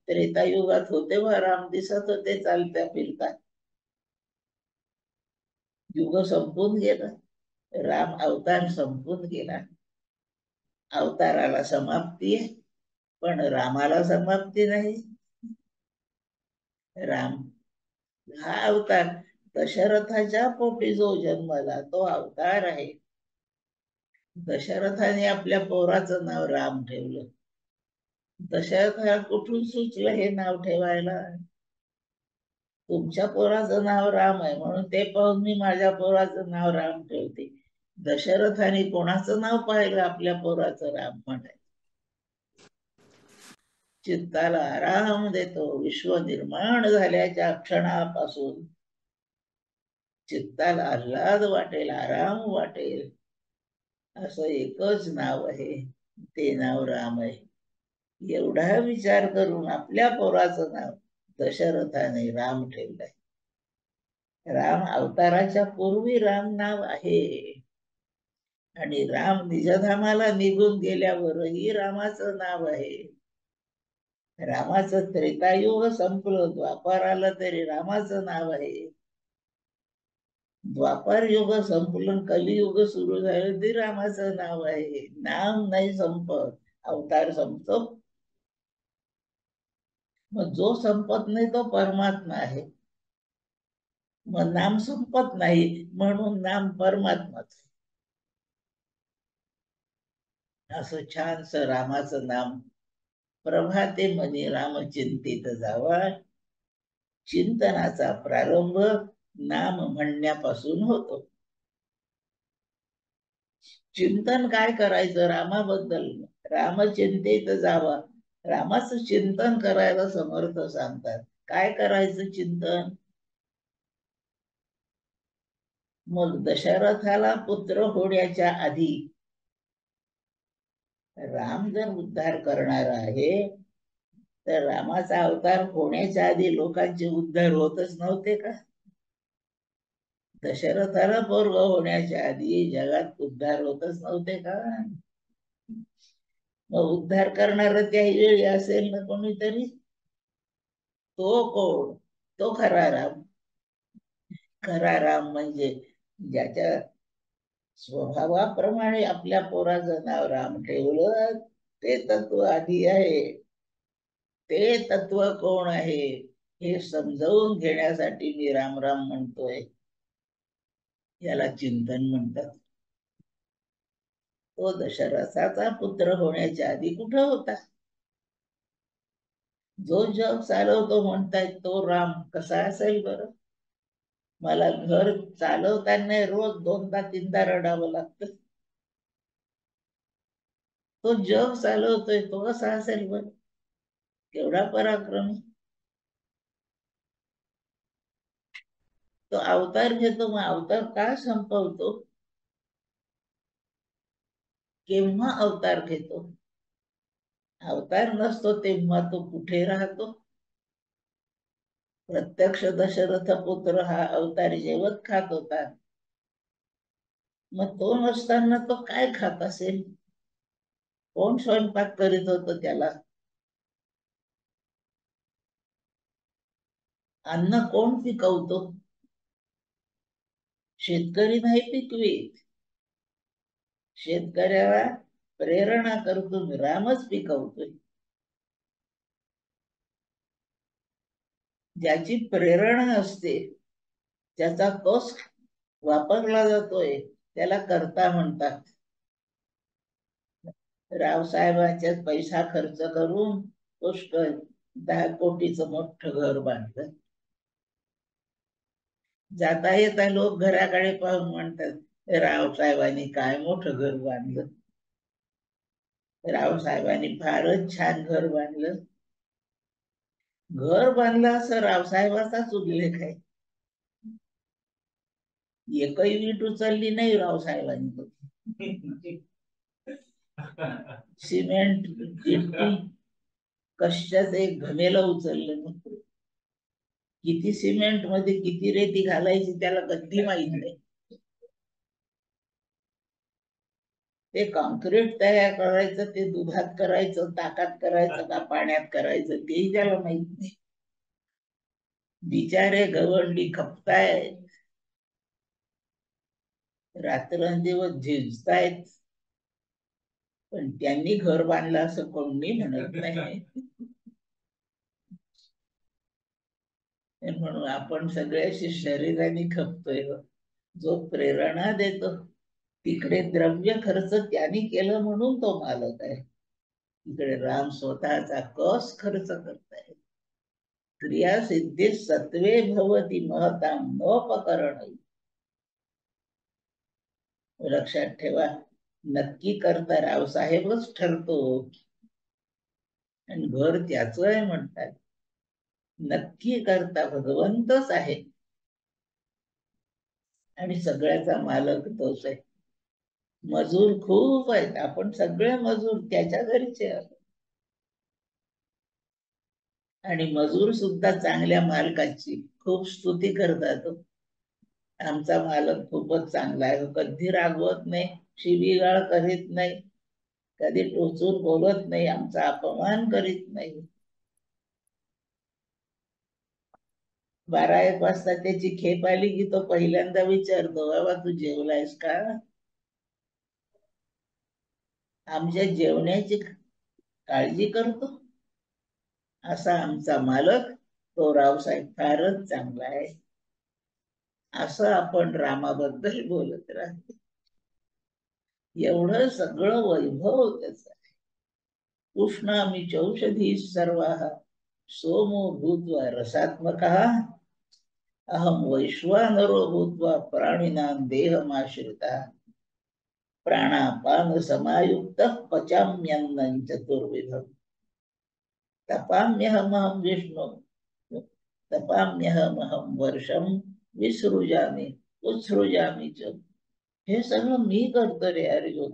त्रेतायुगात होते व राम दिसत होते चालत्या फिरता. युग संपून गेलं, राम अवतार संपून गेला. अवताराला समाप्ती आहे पण रामाला समाप्ती नाही. राम हा अवतार दशरथाच्या पोटी जो जन्मला तो अवतार आहे. दशरथाने आपल्या पोराचं नाव राम ठेवलं. दशरथाला कुठून सुचलं हे नाव ठेवायला? तुमच्या पोराचं नाव राम आहे म्हणून ते पाहून मी माझ्या पोराचं नाव राम ठेवते. दशरथाने कोणाचं नाव पाहिलं आपल्या पोराचं राम म्हणायचं? चित्ताला आराम देतो. विश्व निर्माण झाल्याच्या क्षणापासून चित्ताला आल्हाद वाटेल, आराम वाटेल, असं एकच नाव आहे, ते नाव राम आहे. एवढा विचार करून आपल्या पोराचं नाव दशरथाने राम ठेवलंय. राम अवताराच्या पूर्वी राम नाव आहे, आणि राम निजधामाला निघून गेल्यावरही रामाचं नाव आहे. रामाचं त्रेतायुग संपलं, द्वापार आलं तरी रामाचं नाव आहे. द्वापार युग संपलं, कलियुग सुरू झालं तरी रामाचं नाव आहे. नाम नाही संपत, अवतार संपतो. मग जो संपत नाही तो परमात्मा आहे. मग नाम संपत नाही म्हणून नाम परमात्माच. असं छानस रामाचं नाम प्रभाते मनी राम चिंतित जावा. चिंतनाचा प्रारंभ नाम म्हणण्यापासून होतो. चिंतन काय करायचं रामाबद्दल, रामचिंतेत जावा. रामाचं चिंतन करायला समर्थ सांगतात. काय करायचं चिंतन? मग दशरथाला पुत्र होण्याच्या आधी राम जर उद्धार करणार आहे, तर रामाचा अवतार होण्याच्या आधी लोकांचे उद्धार होतच नव्हते का? दशरथाला पोरग होण्याच्या आधी जगात उद्धार होतच नव्हते का? मग उद्धार करणार त्याही वेळी असेल ना कोणीतरी. तो कोण? तो खरा राम. खरा राम म्हणजे ज्याच्या स्वभावाप्रमाणे आपल्या पोराचं नाव राम ठेवलं, ते तत्व आधी आहे. ते तत्व कोण आहे हे समजावून घेण्यासाठी मी राम राम म्हणतोय. याला चिंतन म्हणतात. तो दशरथाचा पुत्र होण्याच्या आधी कुठं होता? जो जग चालवतो म्हणतायत तो राम कसा असेल बरं? मला घर चालवताना रोज 2दा-3दा रडावं लागतं. तो जग चालवतोय तो कसा असेल बरं? केवढा पराक्रमी. तो अवतार घेतो, मग अवतार का संपवतो? केव्हा अवतार घेतो? अवतार नसतो तेव्हा तो कुठे राहतो? प्रत्यक्ष दशरथ पुत्र हा अवतार जेवत खात होता. मग तो नसताना तो काय खात असेल? कोण स्वयंपाक करीत होतं त्याला? अन्न कोण पिकवतो? शेतकरी नाही पिकवीत. शेतकऱ्याला प्रेरणा करतो रामच पिकवतोय. ज्याची प्रेरणा असते, ज्याचा कस वापरला जातोय, त्याला कर्ता म्हणतात. रावसाहेबांच्या पैसा खर्च करून पुष्कळ 10 कोटीचं मोठं घर बांधलं. जाता येता लोक घराकडे पाहून म्हणतात, रावसाहेबांनी काय मोठं घर बांधलं. रावसाहेबांनी फारच छान घर बांधलं. घर बांधलं असं रावसाहेबाचाच उल्लेख आहे. एकही वीट उचलली नाही रावसाहेबांनी. सिमेंट कशाच एक घमेला उचललं नाही. किती सिमेंट मध्ये किती रेती घालायची त्याला कधी माहित नाही. ते कॉन्क्रीट तयार करायचं, ते दुधात करायचं, ताकात करायचं का पाण्यात करायचं तेही त्याला माहित नाही. बिचारे गवंडी खपतायत, रात्रंदिवस झिजतायत, पण त्यांनी घर बांधलं असं कोणी म्हणत नाही. म्हणून आपण सगळ्याशी शरीराने खपतोय. जो प्रेरणा देतो तिकडे द्रव्य खर्च त्यांनी केलं म्हणून तो मालक आहे. इकडे राम स्वतःचा कस खर्च करताय. क्रिया सिद्धी सत्वे भवती महतां नोपकरण. लक्षात ठेवा, नक्की करता रावसाहेबच ठरतो आणि घर त्याच आहे म्हणतात. नक्की करता भगवंतच आहे. आणि सगळ्याचा मालक तोच आहे. मजूर खूप आहेत, आपण सगळे मजूर त्याच्या घरीचे आहोत. आणि मजूर सुद्धा चांगल्या मालकाची खूप स्तुती करतात. आमचा मालक खूपच चांगला आहे, कधी रागवत नाही, शिवीगाळ करीत नाही, कधी टोचून बोलत नाही, आमचा अपमान करीत नाही. 12-1 वाजता त्याची खेप आली की तो पहिल्यांदा विचारतो, बाबा तू जेवलायस का? आमच्या जेवण्याची काळजी करतो असा आमचा मालक तो रावसाहेब फारच चांगला आहे. असं आपण रामाबद्दल बोलत राहतो. एवढं सगळं वैभव त्याच. उष्णामी चौषधी सर्वाः सोमो भूत्वा रसात्मकः अहम वैश्वानरो भूत्वा प्राणिनां देहमाश्रितः प्राणापान समायुक्तः पचाम्यन्नं चतुर्विधम् तपाम्यहमहं विष्णु तपाम्यहमहं वर्षं विसृजामि उत्सृजामि च. हे सगळं मी करतो रे अर्जुन.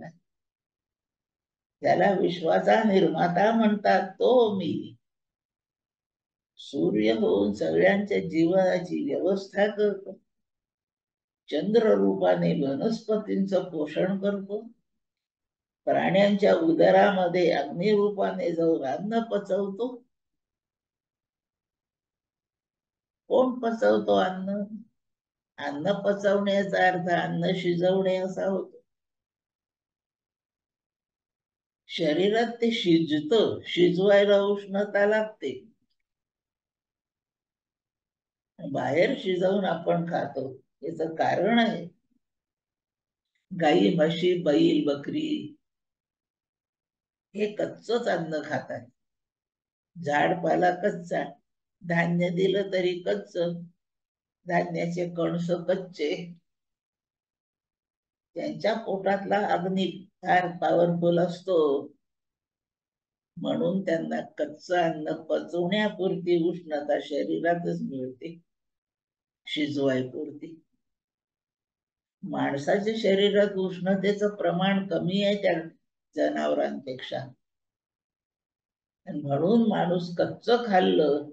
त्याला विश्वाचा निर्माता म्हणतात तो मी. सूर्य होऊन सगळ्यांच्या जीवनाची व्यवस्था करतो, चंद्र रूपाने वनस्पतींचं पोषण करतो, प्राण्यांच्या उदरामध्ये अग्निरूपाने जाऊन अन्न पचवतो. कोण पचवतो अन्न? अन्न पचवण्याचा अर्थ अन्न शिजवणे असा होतो. शरीरात ते शिजतं, शिजवायला उष्णता लागते. बाहेर शिजवून आपण खातो, याच कारण आहे. गाई, म्हशी, बैल, बकरी हे कच्चच अन्न खातात. झाडपाला कच्चा, धान्य दिलं तरी कच्च, धान्याचे कणस कच्चे. त्यांच्या पोटातला अग्नी फार पॉवरफुल असतो, म्हणून त्यांना कच्चं अन्न पचवण्यापुरती उष्णता शरीरातच मिळते, शिजवायपुरती. माणसाच्या शरीरात उष्णतेचं प्रमाण कमी आहे त्या जनावरांपेक्षा. म्हणून माणूस कच्च खाल्लं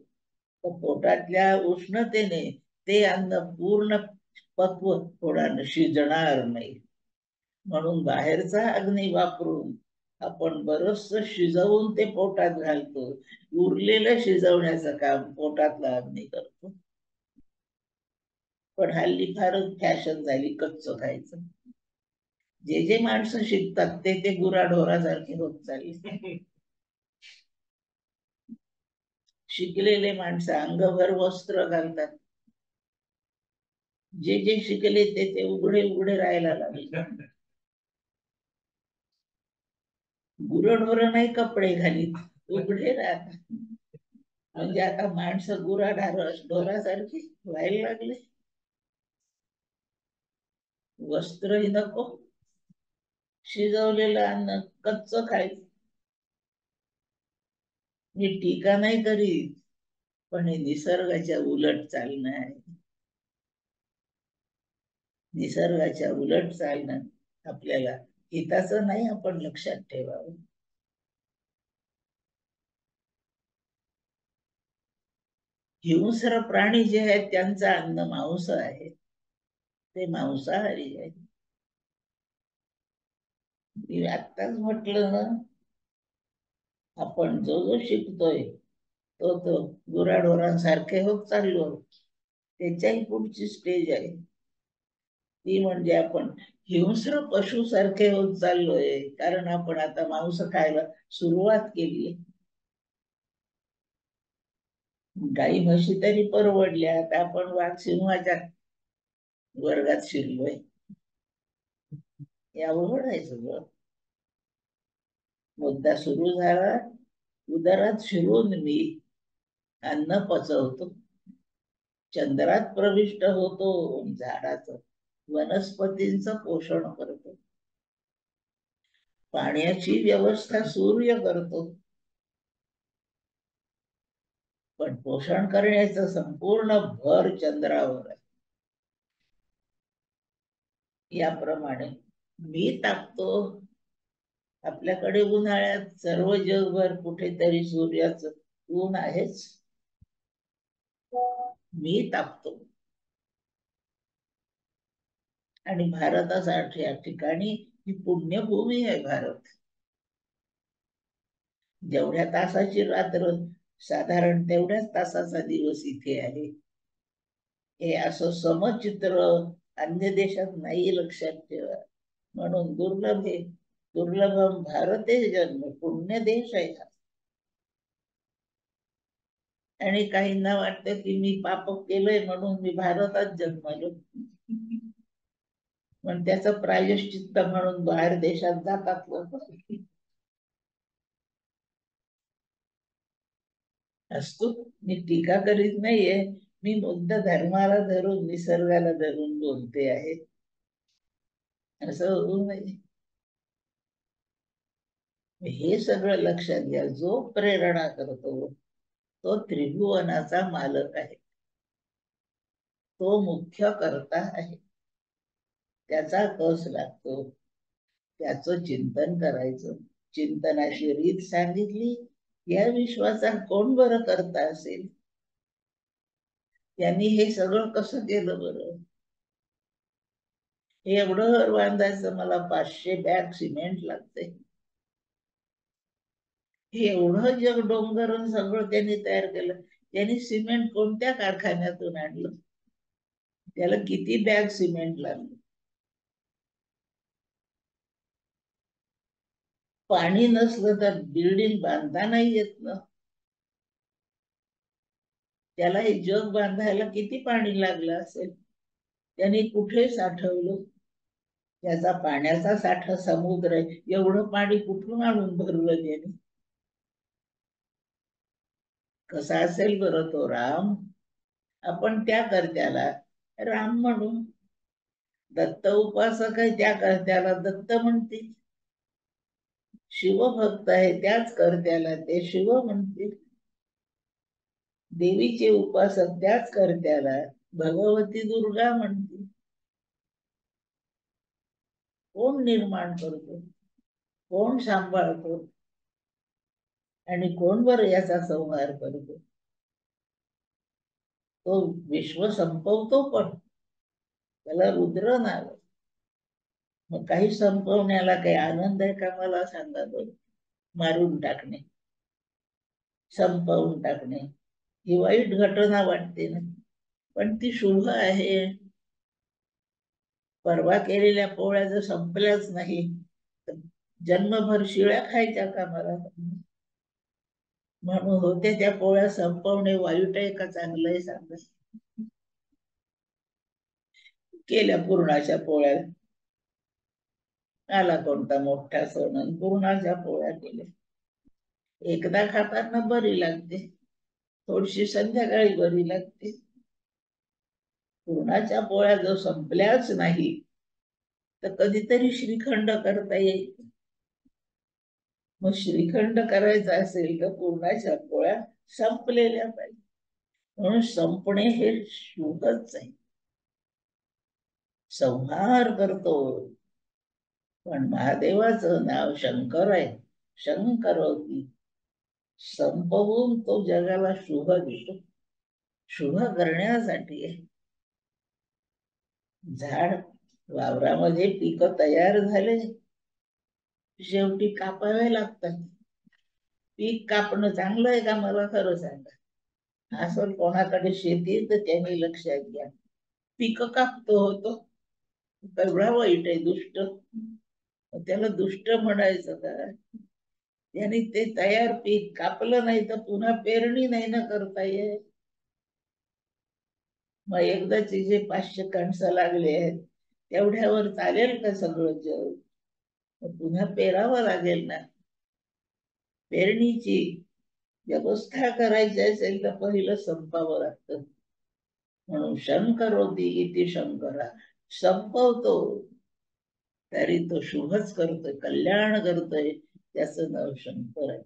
तर पोटातल्या उष्णतेने ते अन्न पूर्ण पक्व होणार, शिजणार नाही. म्हणून बाहेरचा अग्नी वापरून आपण बरंच शिजवून ते पोटात घालतो, उरलेलं शिजवण्याचं काम पोटातला अग्नी करतो. पण हल्ली फारच फॅशन झाली कच्च खायचं. जे जे माणसं शिकतात ते ते गुराढोरासारखे होत चालले. शिकलेले माणसं अंगभर वस्त्र घालतात, जे जे शिकले ते ते उघडे उघडे राहायला लागले. गुरढोर नाही कपडे घालीत, उघडे राहतात. म्हणजे आता माणसं ढोरासारखी व्हायला लागले. वस्त्रही नको, शिजवलेलं अन्न कच्च खायचं. मी टीका नाही करीत, पण हे निसर्गाच्या उलट चालणं आहे. निसर्गाच्या उलट चालणं आपल्याला हिताचं नाही, आपण लक्षात ठेवावं. हिंस्र प्राणी जे आहेत त्यांचं अन्न मांस आहे, ते मांसाहारी आहे. मी आत्ताच म्हटलं ना, आपण जो जो शिकतोय तो तो गुराढोरांसारखे होत चाललो. त्याच्याही पुढची स्टेज आहे ती म्हणजे आपण हिंस्र पशु सारखे होत चाललोय, कारण आपण आता मांस खायला सुरुवात केली. गाई म्हशी तरी परवडल्या, आता आपण वाघ सिंहाच्या वर्गात शिरलोय. या अवघड आहे सगळं. मुद्दा सुरू झाला, उदरात शिरून मी अन्न पचवतो, चंद्रात प्रविष्ट होतो, झाडाचं वनस्पतींचं पोषण करतो, पाण्याची व्यवस्था सूर्य करतो. पण पोषण करण्याचं संपूर्ण भर चंद्रावर आहे. याप्रमाणे मी तापतो. आपल्याकडे उन्हाळ्यात सर्व जगभर कुठेतरी सूर्याचं ऊन आहेच. मी तापतो. आणि भारतासारख्या ठिकाणी ही पुण्यभूमी आहे भारत. जेवढ्या तासाची रात्र साधारण तेवढ्याच तासाचा दिवस इथे आहे. हे असं समचित्र अन्य देशात नाही, लक्षात ठेवा. म्हणून दुर्लभ हे दुर्लभम भारते जन्म, पुण्य देश आहे हा. आणि काहींना वाटतं की मी पाप केलंय म्हणून मी भारतात जन्मलो, पण त्याचं प्रायश्चित्त म्हणून बाहेर देशात जातात लोक. असतो, मी टीका करीत नाहीये. मी मुद्दा धर्माला धरून, निसर्गाला धरून बोलते आहे. असं होऊ नये. हे सगळं लक्षात घ्या. जो प्रेरणा करतो तो त्रिभुवनाचा मालक आहे. तो मुख्य कर्ता आहे. त्याचा कस लागतो. त्याचं चिंतन करायचं. चिंतनाची रीत सांगितली. या विश्वाचा कोण बरं करता असेल? त्यांनी हे सगळं कसं केलं बरं? हे एवढं घर बांधायचं मला 500 बॅग सिमेंट लागते. हे एवढं जग डोंगरून सगळं त्यांनी तयार केलं. त्यांनी सिमेंट कोणत्या कारखान्यातून आणलं? त्याला किती बॅग सिमेंट लागलं? पाणी नसलं तर बिल्डिंग बांधता नाही येत ना. त्याला हे जग बांधायला किती पाणी लागलं असेल? त्यांनी कुठे साठवलं? त्याचा पाण्याचा साठा समुद्र आहे. एवढं पाणी कुठून आणून भरलं त्याने? कसा असेल बरं तो राम? आपण त्या कर्त्याला राम म्हणू. दत्त उपासक आहे त्या कर्त्याला दत्त म्हणतील. शिवभक्त आहे त्याच कर्त्याला ते शिव म्हणतील. देवीचे उपासक त्याच कर्त्याला भगवती दुर्गा म्हणतील. कोण निर्माण करतो? कोण सांभाळतो? आणि कोण बरं याचा संहार करतो? तो विश्व संपवतो, पण त्याला रुद्र नाव. मग काही संपवण्याला काही आनंद आहे का? मला सांगा बरं. मारून टाकणे, संपवून टाकणे ही वाईट घटना वाटते ना, पण ती शुभ आहे. परवा केलेल्या पोळ्या जर संपल्याच नाही तर जन्मभर शिळ्या खायच्या का मला? म्हणून होते त्या पोळ्या संपवणे वाईट आहे का चांगलं आहे सांगा? केल्या पुरणाच्या पोळ्या. आला कोणता मोठा सण, पुरणाच्या पोळ्या केल्या. एकदा खाताना बरी लागते, थोडीशी संध्याकाळी बरी लागते. पुरणाच्या पोळ्या जर संपल्याच नाही तर कधीतरी श्रीखंड करता येईल. मग श्रीखंड करायचा असेल तर पुरणाच्या पोळ्या संपलेल्या पाहिजे. म्हणून संपणे हे शुभच आहे. संहार करतो, पण महादेवाचं नाव शंकर आहे. शंकर होती, संपवून तो जगाला शुभ देतो. शुभ करण्यासाठी झाड वावरामध्ये पीक तयार झाले, शेवटी कापावे लागतात. पीक कापणं चांगलं आहे का? मला खरं सांगा. असं कोणाकडे शेती तर त्यांनी लक्षात घ्या. पीक कापतो होतो, एवढा वाईट आहे, दुष्ट. त्याला दुष्ट म्हणायचं का? त्यांनी ते तयार पीक कापलं नाही तर पुन्हा पेरणी नाही ना करता येत. मग एकदाचे जे 500 कणसं लागले आहेत तेवढ्यावर चालेल का सगळं जग? पुन्हा पेरावं लागेल ना. पेरणीची व्यवस्था करायची असेल तर पहिलं संपावं लागतं. म्हणून शंकर होती इथे शंकरा, संपवतो तरी तो शुभच करतोय, कल्याण करतोय, त्याचं नाव शंकर आहे.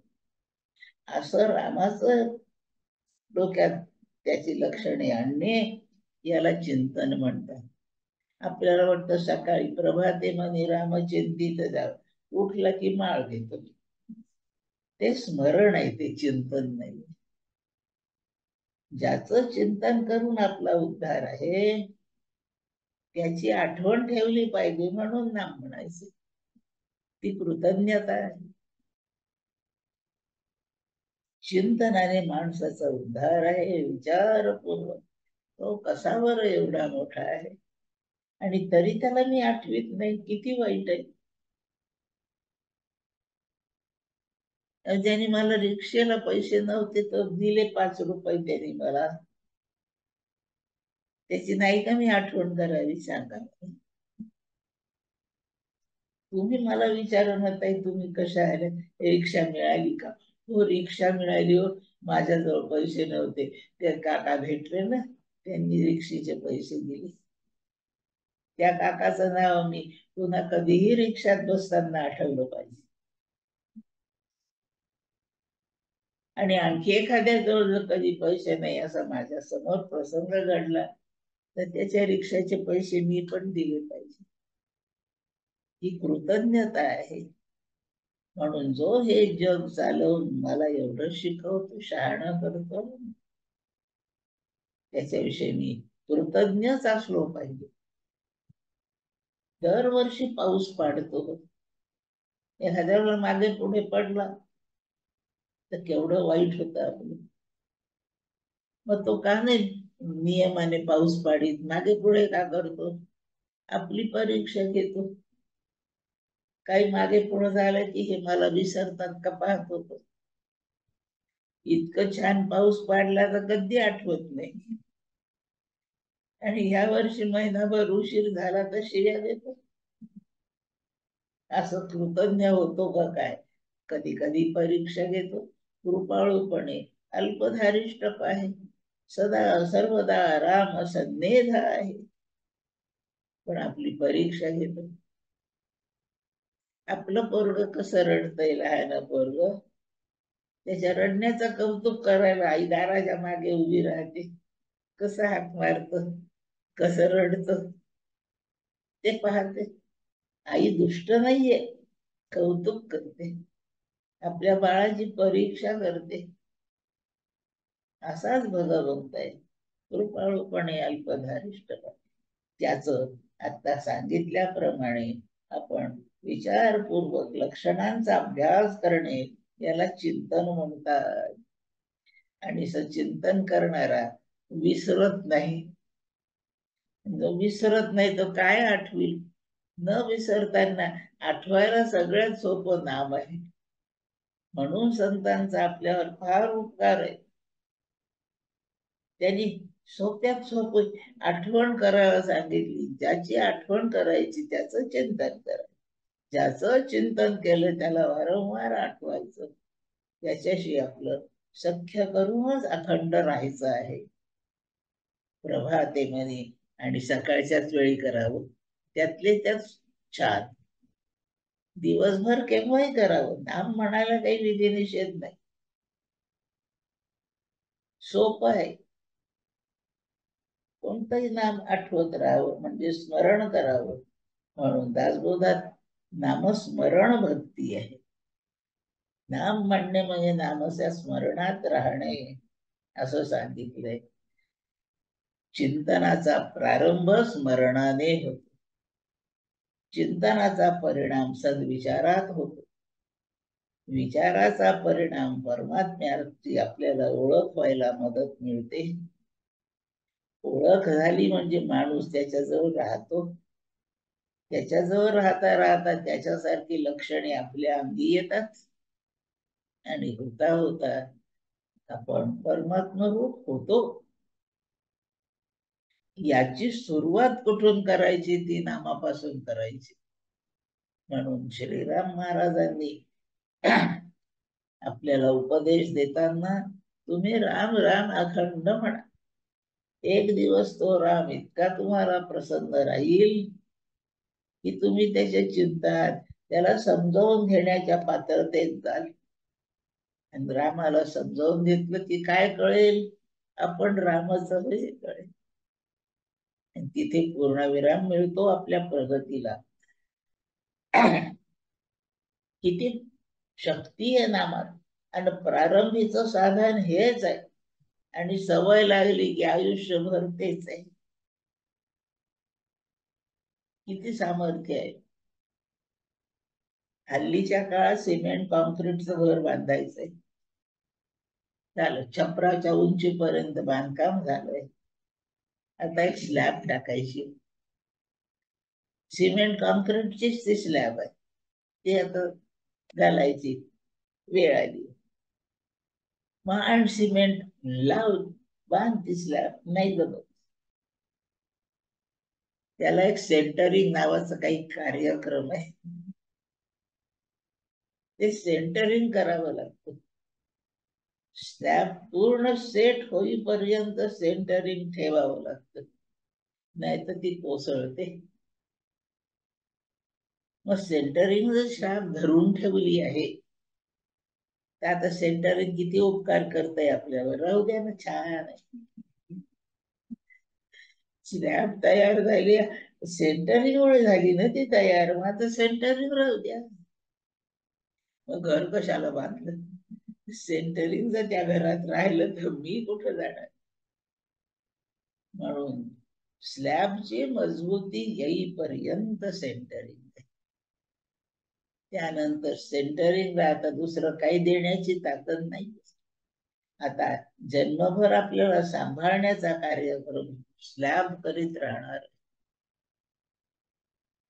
असं रामाचं डोक्यात त्याची लक्षणे आणणे याला चिंतन म्हणतात. आपल्याला वाटतं सकाळी प्रभाते मनी राम चिंतित जावं, उठला की माळ घेतो. ते स्मरण आहे, ते चिंतन नाही. ज्याचं चिंतन करून आपला उद्धार आहे त्याची आठवण ठेवली पाहिजे, म्हणून नाम म्हणायचं. ती कृतज्ञता आहे. चिंतनाने माणसाचा उद्धार आहे. विचारपूर्वक तो कसा बरं एवढा मोठा आहे आणि तरी त्याला मी आठवीत नाही, किती वाईट आहे. ज्यांनी मला रिक्षेला पैसे नव्हते तर दिले 5 रुपये त्यांनी मला, त्याची नाही का मी आठवण करावी सांगा. तुम्ही मला विचारा ना ताई, तुम्ही कशा आल्या, रिक्षा मिळाली का? हो रिक्षा मिळाली हो, माझ्याजवळ पैसे नव्हते, ते काका भेटले ना, त्यांनी रिक्षेचे पैसे दिले. त्या काकाचं नाव मी पुन्हा कधीही रिक्षात बसताना आठवलं पाहिजे. आणि आणखी एखाद्या जवळ जर कधी पैसे नाही असा माझ्या समोर प्रसंग घडला तर त्याच्या रिक्षाचे पैसे मी पण दिले पाहिजे. ही कृतज्ञता आहे. म्हणून जो हे जग चालवून मला एवढं शिकवतो, शहाणं करतो, त्याच्याविषयी मी कृतज्ञच असलो पाहिजे. दरवर्षी पाऊस पाडतो, एखाद्या वेळेला मागे पुढे पडला तर केवढं वाईट होतं आपलं. मग तो का नाही नियमाने पाऊस पाडीत, मागे पुढे का करतो? आपली परीक्षा घेतो. काही मागे पुढे झालं की हे मला विसरतात का पाहत होतो. इतकं छान पाऊस पाडला तर कधी आठवत नाही, आणि ह्या वर्षी महिनाभर उशीर झाला तर शिव्या देतो. असं कृतज्ञ होतो का काय? कधी कधी परीक्षा घेतो. कृपाळूपणे अल्पधारिष्ट आहे, सदा सर्वदा राम सन्नेध आहे, पण आपली परीक्षा घेतो. आपलं पोरग कसं रडतंय, लहान पोरग, त्याच्या रडण्याचं कौतुक करायला आई दाराच्या मागे उभी राहते. कसं हाक मारत, कसं रडत ते पाहते. आई दुष्ट नाहीये, कौतुक करते, आपल्या बाळाची परीक्षा करते. असाच भगवंत आहे, कृपाळूपणे अल्पधारिष्ट. त्याचं आता सांगितल्याप्रमाणे आपण विचारपूर्वक लक्षणांचा अभ्यास करणे याला चिंतन म्हणतात. आणि चिंतन करणारा विसरत नाही. जो विसरत नाही तो काय आठवील? न विसरताना आठवायला सगळ्यात सोपं नाम आहे. म्हणून संतांचा आपल्यावर फार उपकार आहे. त्यांनी सोप्यात सोपं आठवण करायला सांगितली. ज्याची आठवण करायची त्याचं चिंतन करायचं, ज्याचं चिंतन केलं त्याला वारंवार आठवायचं, त्याच्याशी आपलं सख्य करूनच अखंड राहायचं आहे. प्रभातेमध्ये आणि सकाळच्याच वेळी करावं, त्यातले त्यात छान. दिवसभर केव्हाही करावं, नाम म्हणायला काही विधी निषेध नाही, सोपं आहे. कोणतंही नाम आठवत राहावं म्हणजे स्मरण करावं. म्हणून दासबोधात नामस्मरण भक्ती आहे. नाम म्हणणे म्हणजे नामच्या स्मरणात राहणे असं सांगितलंय. चिंतनाचा प्रारंभ स्मरणाने होतो, चिंतनाचा परिणाम सद्विचारात होतो, विचाराचा परिणाम परमात्म्याची आपल्याला ओळख व्हायला मदत मिळते. ओळख झाली म्हणजे माणूस त्याच्याजवळ राहतो. त्याच्याजवळ राहता राहता त्याच्यासारखी लक्षणे आपल्या अंगी येतात आणि होता होता आपण परमात्मरूप होतो. याची सुरुवात कुठून करायची? ती नामापासून करायची. म्हणून श्रीराम महाराजांनी आपल्याला उपदेश देताना तुम्ही राम राम अखंड म्हणा. एक दिवस तो राम इतका तुम्हाला प्रसन्न राहील की तुम्ही त्याच्या चिंतात त्याला समजावून घेण्याच्या पात्रतेत जाल. आणि रामाला समजावून घेतलं की काय कळेल? आपण रामाचं हे कळेल. तिथे पूर्णविराम मिळतो आपल्या प्रगतीला. किती शक्ती आहे नामात. आणि प्रारंभीचं साधन हेच आहे, आणि सवय लागली की आयुष्यभर तेच आहे. किती सामर्थ्य आहे. हल्लीच्या काळात सिमेंट कॉन्क्रीटचं घर बांधायचंय, झालं छपराच्या उंचीपर्यंत बांधकाम झालंय. आता एक स्लॅब टाकायची, सिमेंट कॉन्क्रीटचीच ती स्लॅब आहे, ती आता घालायची वेळ आली. मग आणि सिमेंट लावून बांध ती स्लॅब, नाही जमत. त्याला एक सेंटरिंग नावाचं काही कार्यक्रम आहे, ते सेंटरिंग करावं लागतं. स्लॅब पूर्ण सेट होईपर्यंत सेंटरिंग ठेवावं लागतं, नाही तर ती कोसळते. मग सेंटरिंग जर स्लॅब धरून ठेवली आहे, तर आता सेंटरिंग किती उपकार करतंय आपल्यावर. राहू द्या ना, छान आहे, स्लॅब तयार झाली, सेंटरिंग मुळे झाली ना ती तयार. मग आता सेंटरिंग राहू द्या. मग घर कशाला बांधलं? सेंटरिंग जर त्या घरात राहिलं तर मी कुठं जाणार? म्हणून स्लॅबची मजबूती येईपर्यंत सेंटरिंग, त्यानंतर सेंटरिंगला आता दुसरं काही देण्याची ताकद नाही. आता जन्मभर आपल्याला सांभाळण्याचा कार्यक्रम स्लॅब करीत राहणार.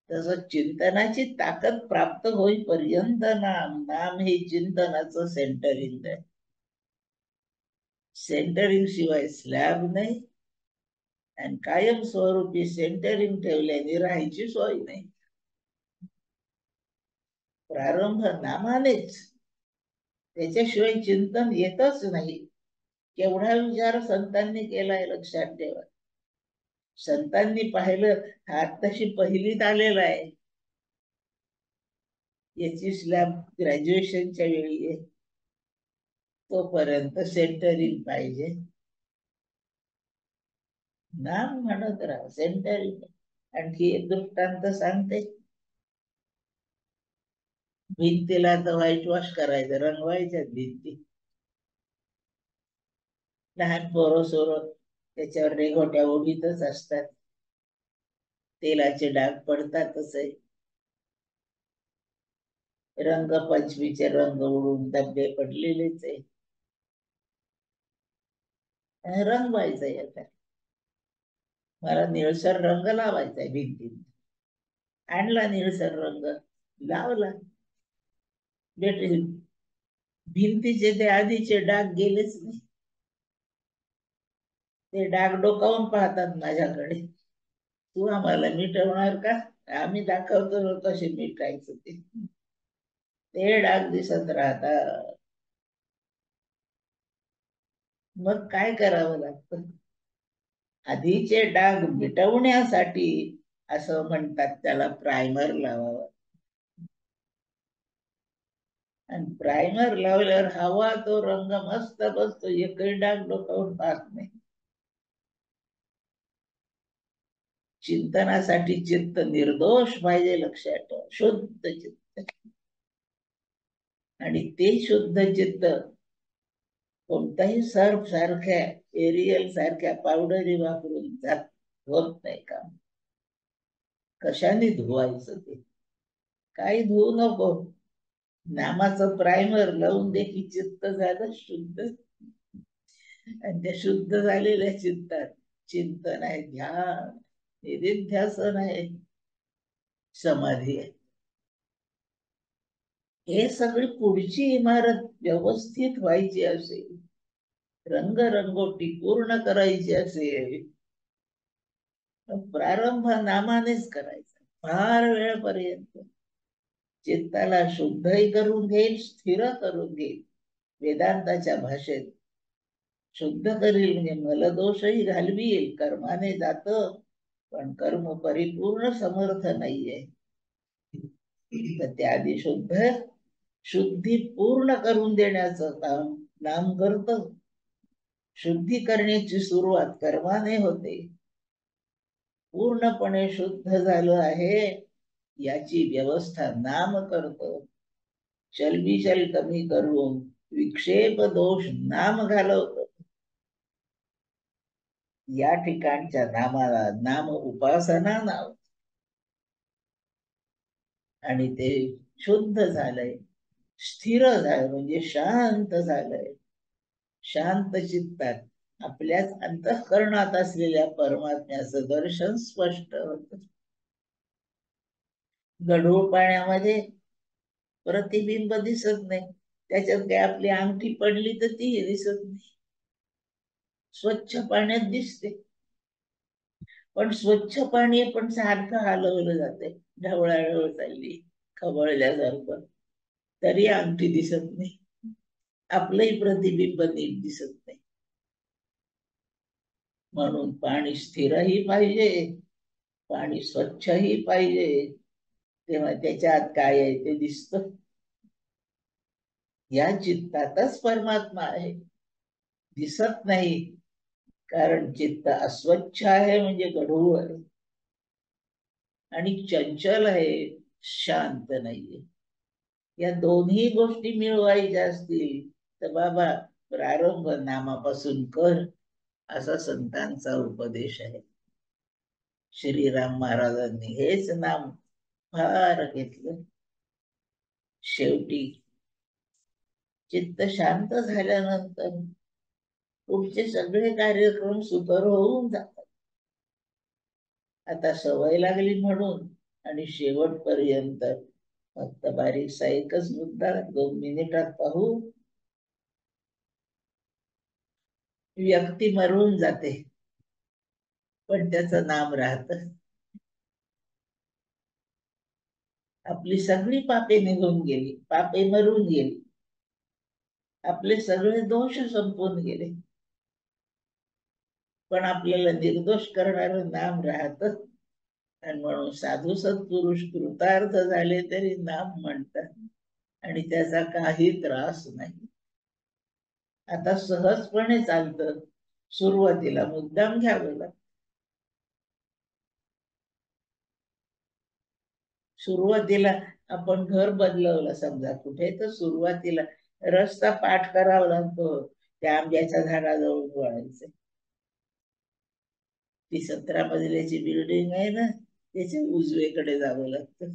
तसं चिंतनाची ताकद प्राप्त होईपर्यंत नाम, नाम हे चिंतनाचं सेंटरिंग आहे. सेंटरिंग शिवाय स्लॅब नाही, आणि कायम स्वरूपी सेंटरिंग ठेवल्याने राहायची सोय नाही. प्रारंभ नामानेच, त्याच्याशिवाय चिंतन येतच नाही. केवढा विचार संतांनी केलाय लक्षात ठेवा. संतांनी पाहिलं, आत्ताशी पहिलीत आलेला आहे, याची स्लॅब ग्रॅज्युएशनच्या वेळी आहे, तोपर्यंत सेंटरिंग पाहिजे. नाम म्हणत राहा, सेंटरिंग. आणखी एक दृष्टांत सांगते. भिंतीला तर व्हाईट वॉश करायचं, रंगवायच्या भिंती. लहान पोरं सोरं त्याच्यावर रेघोट्या ओढीतच असतात, तेलाचे डाग पडतातच आहे. रंगपंचमीचे रंग उडून धब्बे पडलेलेच आहे. रंगवायचंय आता, मला निळसर रंग लावायचाय भिंतीत. आणला निळसर रंग, लावला, भेटले, भिंतीचे ते आधीचे डाग गेलेच नाही. ते डाग डोकावून पाहतात माझ्याकडे, तू आम्हाला मिटवणार का? आम्ही दाखवतो कसे मिटायचं ते डाग दिसत राहतात. मग काय करावं लागतं? आधीचे डाग मिटवण्यासाठी असं म्हणतात, त्याला प्रायमर लावावं. आणि प्रायमर लावल्यावर हवा तो रंग मस्त बसतो, एकही डाग डोकावून पाहत नाही. चिंतनासाठी चित्त निर्दोष पाहिजे, लक्षात ठेवा, शुद्ध चित्त. आणि ते शुद्ध चित्त कोणताही सर्फ सारख्या, एरियल सारख्या पावडरी वापरून जात होत नाही काम. कशाने धुवायचं? ते काही धुवू नको, नामाचं प्रायमर लावून दे की चित्त झालं शुद्ध. आणि त्या शुद्ध झालेल्या चित्तात चिंतन आहे, ध्यान, निधिध्यासन आहे, समाधी आहे. हे सगळी पुढची इमारत व्यवस्थित व्हायची असेल, रंगरंगोटी पूर्ण करायची असेल, प्रारंभ नामानेच करायचा. फार वेळपर्यंत चित्ताला शुद्धही करून घेईल, स्थिर करून घेईल. वेदांताच्या भाषेत शुद्ध करील म्हणजे मलदोषही घालवील. कर्माने जात, पण कर्म परिपूर्ण समर्थ नाहीये, तर त्याआधी शुद्धी पूर्ण करून देण्याचं काम नाम करतं. शुद्धी करण्याची सुरुवात कर्माने होते. पूर्णपणे शुद्ध झालं आहे याची व्यवस्था नाम करतो. चलबिचल कमी करून विक्षेप दोष नाम घालवतो. या ठिकाणच्या नामाला नाम उपासना नाव. आणि ते शुद्ध झालंय, स्थिर झालं म्हणजे शांत झालंय. शांत चित्तात आपल्याच अंतःकरणात असलेल्या परमात्म्याचं दर्शन स्पष्ट होत. गढूळ पाण्यामध्ये प्रतिबिंब दिसत नाही, त्याच्यात काही आपली अंगठी पडली तर तीही दिसत नाही. स्वच्छ पाण्यात दिसते, पण स्वच्छ पाणी पण सारखं हलवलं जाते, ढवळाढवळ चालली खवळल्यासारखं, तरी अंगठी दिसत नाही, आपलंही प्रतिबिंब नीट दिसत नाही. म्हणून पाणी स्थिरही पाहिजे, पाणी स्वच्छही पाहिजे, तेव्हा त्याच्यात काय आहे ते दिसतं. या चित्तातच परमात्मा आहे, दिसत नाही, कारण चित्त अस्वच्छ आहे म्हणजे गढूळ आहे आणि चंचल आहे, शांत नाहीये. या दोन्ही गोष्टी मिळवायच्या असतील तर बाबा प्रारंभ नामापासून कर, असा संतांचा उपदेश आहे. श्रीराम महाराजांनी हेच नाम फार घेतलं. शेवटी चित्त शांत झाल्यानंतर पुढचे सगळे कार्यक्रम सुकर होऊन जातात. आता सवय लागली म्हणून आणि शेवटपर्यंत फक्त बारीकसा एकच मुद्दा 2 मिनिटात पाहू. व्यक्ती मरून जाते पण त्याचं नाम राहत. आपली सगळी पापे निघून गेली, पापे मरून गेली, आपले सगळे दोष संपून गेले, पण आपल्याला निर्दोष करणारं नाम राहत. आणि म्हणून साधू सत्पुरुष कृतार्थ झाले तरी नाम म्हणतात आणि त्याचा काही त्रास नाही. आता सहजपणे चालतं, सुरुवातीला मुद्दाम घ्यावं लागतं. सुरुवातीला आपण घर बदलवलं समजा कुठे, तर सुरुवातीला रस्ता पाठ करावा लागतो, त्या आंब्याच्या झाडाजवळ वळायचं. ती 17 मजल्याची बिल्डिंग आहे ना, त्याच्या उजवीकडे जावं लागतं.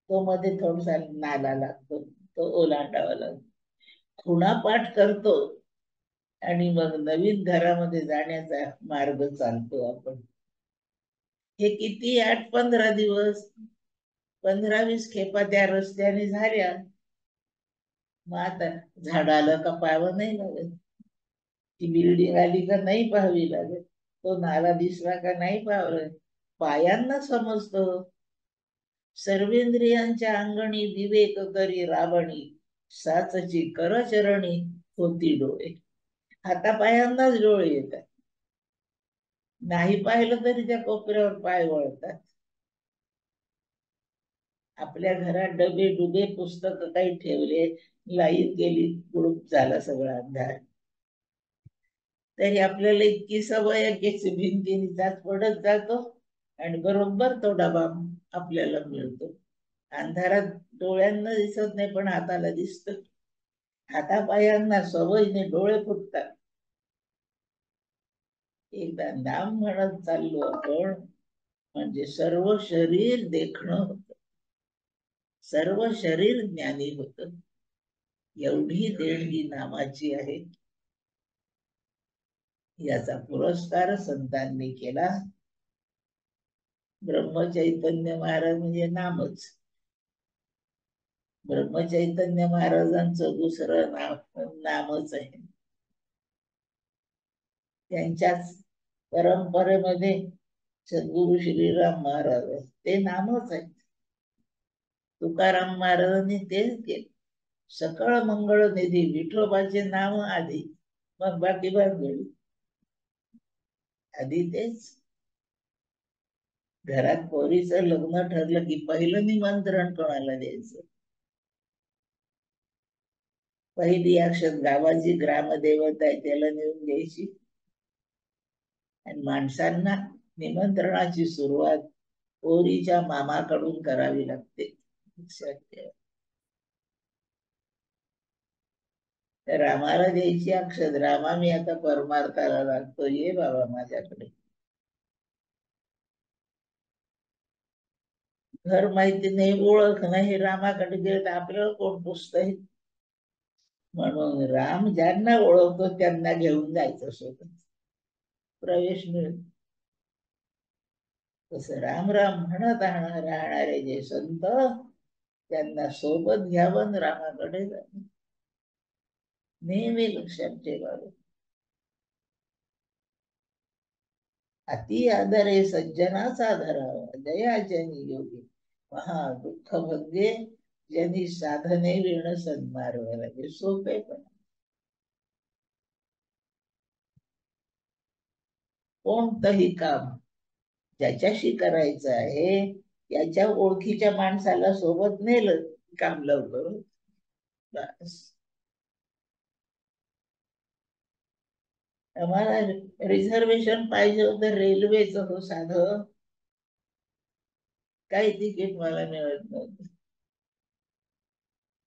तो मध्ये थोडासा नाला लागतो, तो ओलांडावा लागतो. खुणा पाठ करतो आणि मग नवीन घरामध्ये जाण्याचा मार्ग चालतो आपण. हे किती 8-15 दिवस, 15-20 खेपा त्या रस्त्याने झाल्या, मग आता झाडाला का पाहावं नाही लागत, ती बिल्डिंग आली का नाही पाहावी लागत, तो नाला दिसला का नाही पाहावं, पायांना समजतो. सर्वेंद्रियांच्या अंगणी विवेक करी रावणी, साचची करचरणी होती डोळे. हातापायांनाच डोळे येतात, नाही पाहिलं तरी त्या कोपऱ्यावर पाय वळतात. आपल्या घरात डबे डुबे पुस्तक काही ठेवले, लाईन गेली, गुडूप झाला सगळा अंधार, तरी आपल्याला इतकी सवय आहे भिंतीने जात पडत जातो आणि बरोबर तो डबा आपल्याला मिळतो. अंधारात डोळ्यांना दिसत नाही पण हाताला दिसत. हातापायांना सवयीने डोळे फुटतात. एकदा नाम म्हणत चाललो आपण म्हणजे सर्व शरीर देखणं होत, सर्व शरीर ज्ञानी होत. एवढी देणगी नामाची आहे. याचा पुरस्कार संतांनी केला. ब्रह्मचैतन्य महाराज म्हणजे नामच. ब्रह्मचैतन्य महाराजांचं दुसरं नामच आहे. त्यांच्याच परंपरेमध्ये सद्गुरु श्रीराम महाराज ते नामच आहे. तुकाराम महाराजांनी तेच केलं. सकळ मंगळ निधी विठोबाचे नाव आधी, मग बाकी भानगडी. आधी तेच. घरात पोरीचं लग्न ठरलं की पहिलं निमंत्रण कोणाला द्यायचं? पहिली अक्षत गावाची ग्रामदेवता आहे त्याला नेऊन द्यायची. आणि माणसांना निमंत्रणाची सुरुवात पोरीच्या मामाकडून करावी लागते. रामाला द्यायची अक्षत, रामा मी आता परमार्थाला लागतो, ये बाबा माझ्याकडे. घर माहिती नाही, ओळख नाही, रामाकडे गेलं तर आपल्याला कोण पुसतंय. म्हणून राम ज्यांना ओळखतो त्यांना घेऊन जायचं सोबत, प्रवेश मिळेल. तसं राम राम म्हणत राहणारे जे संत, त्यांना सोबत घ्यावं, रामाकडे जावं. नेहमी लक्षात ठेवावं. अति आदरे सज्जनाचा धरावा, दयाजनी योगी महा दुःख भंगे, ज्यांनी साधने विण सन्मार्ग लागे. सोपे पण कोणतंही काम ज्याच्याशी करायचं आहे, याच्या ओळखीच्या माणसाला सोबत नेलं काम लवकर. बस. आम्हाला रिझर्वेशन पाहिजे होतं रेल्वेचं, हो साधं काही तिकीट मला मिळत नव्हतं.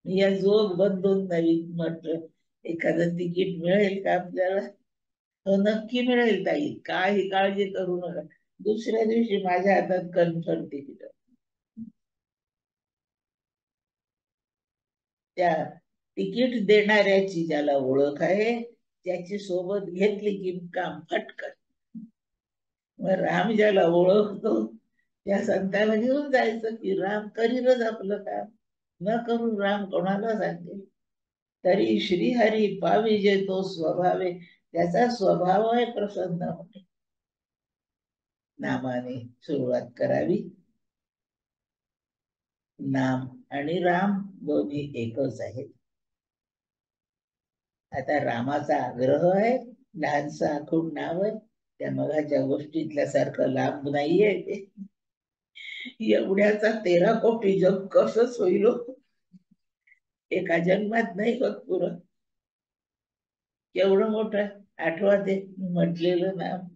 या जोग बंधून नवीन म्हटलं एखादं तिकीट मिळेल का आपल्याला. हो नक्की मिळेल ताई, काही काळजी करू नका. दुसऱ्या दिवशी माझ्या हातात कन्फर्म तिकीट. त्या तिकीट देणाऱ्याची ज्याला ओळख आहे त्याची सोबत घेतली की काम फटकन. मग राम ज्याला ओळखतो त्या संताला घेऊन जायचं की राम करीलच आपलं काम. न करून राम कोणाला सांगेल. तरी श्रीहरी पावी जे तो स्वभावे, त्याचा स्वभाव आहे प्रसन्न होणे. नामाने सुरुवात करावी. नाम आणि राम दोन्ही एकच आहेत. आता रामाचा आग्रह आहे, लहानसं आखून नाव आहे, त्या मगाच्या गोष्टीतल्या सारखं लांब नाहीये ते. एवढ्याचा 13 कोटी जग कसंच होईल हो? एका जन्मात नाही होत पुरं. केवढं मोठं आठवा ते म्हटलेलं नाम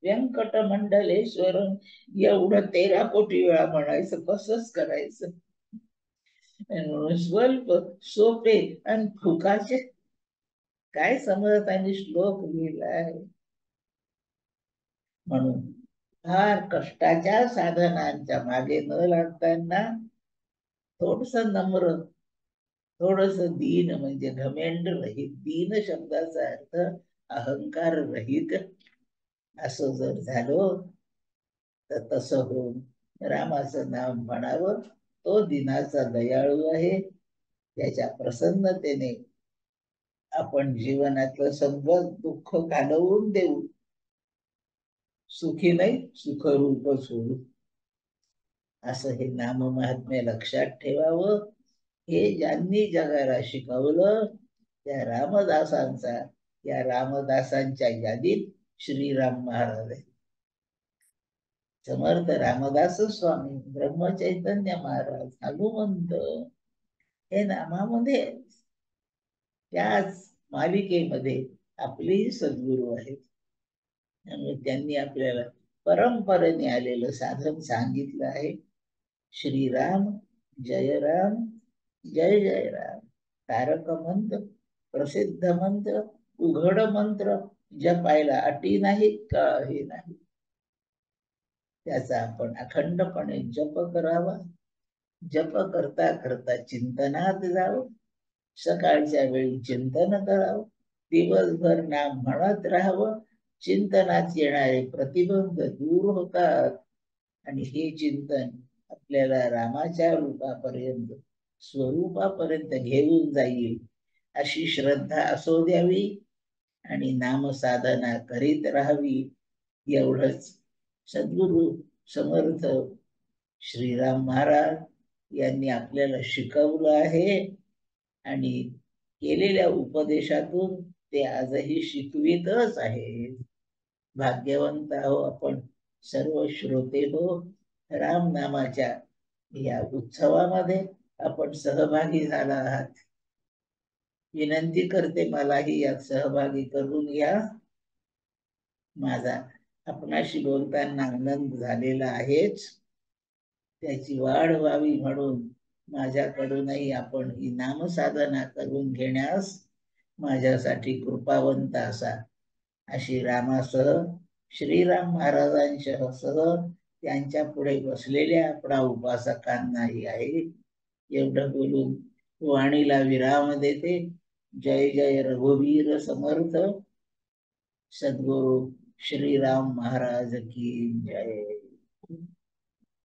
व्यंकट मंडलेश्वर. एवढं 13 कोटी वेळा म्हणायचं, कसंच करायचं. स्वल्प सोपे आणि फुकाचे काय समजत आणि श्लोक लिहिलाय. म्हणून फार कष्टाच्या साधनांच्या मागे न लागताना थोडस नम्र, थोडस दीन, म्हणजे घमेंड रहित. दीन शब्दाचा अर्थ अहंकार रहित असं जर झालं तर तसं होऊन रामाचं नाव म्हणावं. तो दिनाचा दयाळू आहे, त्याच्या प्रसन्नतेने आपण जीवनातलं सगळं दुःख घालवून देऊ. सुखी नाही सुखरूप सोडू, असं हे नाम महात्म्य लक्षात ठेवावं. हे ज्यांनी जगाला शिकवलं त्या रामदासांचा, या रामदासांच्या यादीत श्रीराम महाराज आहे. समर्थ रामदास स्वामी, ब्रह्मचैतन्य महाराज, हनुमंत हे नामामध्ये, त्याच मालिकेमध्ये आपले सद्गुरू आहेत. त्यामुळे त्यांनी आपल्याला परंपरेने आलेलं साधन सांगितलं आहे. श्रीराम जय राम, जय जय राम. तारक मंत्र, प्रसिद्ध मंत्र, उघड मंत्र, जपायला अटी नाहीत, काही नाही. त्याचा आपण अखंडपणे जप करावा. जप करता करता चिंतनात जावं. सकाळच्या वेळी चिंतन करावं, दिवसभर नाम म्हणत राहावं. चिंतनात येणारे प्रतिबंध दूर होतात आणि हे चिंतन आपल्याला रामाच्या रूपापर्यंत, स्वरूपापर्यंत घेऊन जाईल, अशी श्रद्धा असू द्यावी आणि नामसाधना करीत राहावी. एवढंच सद्गुरु समर्थ श्रीराम महाराज यांनी आपल्याला शिकवलं आहे आणि केलेल्या उपदेशातून ते आजही शिकवितच आहे. भाग्यवंत आहो आपण सर्व श्रोते हो. राम नामाच्या या उत्सवामध्ये आपण सहभागी झाला आहात. विनंती करते मलाही यात सहभागी करून घ्या. माझा आपणाशी बोलताना आनंद झालेला आहेच, त्याची वाढ व्हावी म्हणून माझ्याकडूनही आपण ही नामसाधना करून घेण्यास माझ्यासाठी कृपावंत असा, अशी रामासह श्रीराम महाराजांच्या सह त्यांच्या पुढे बसलेल्या आपणा उपासकांनाही आहे. एवढं बोलून वाणीला विराम देते. जय जय रघुवीर समर्थ. सद्गुरु श्रीराम महाराज की जय.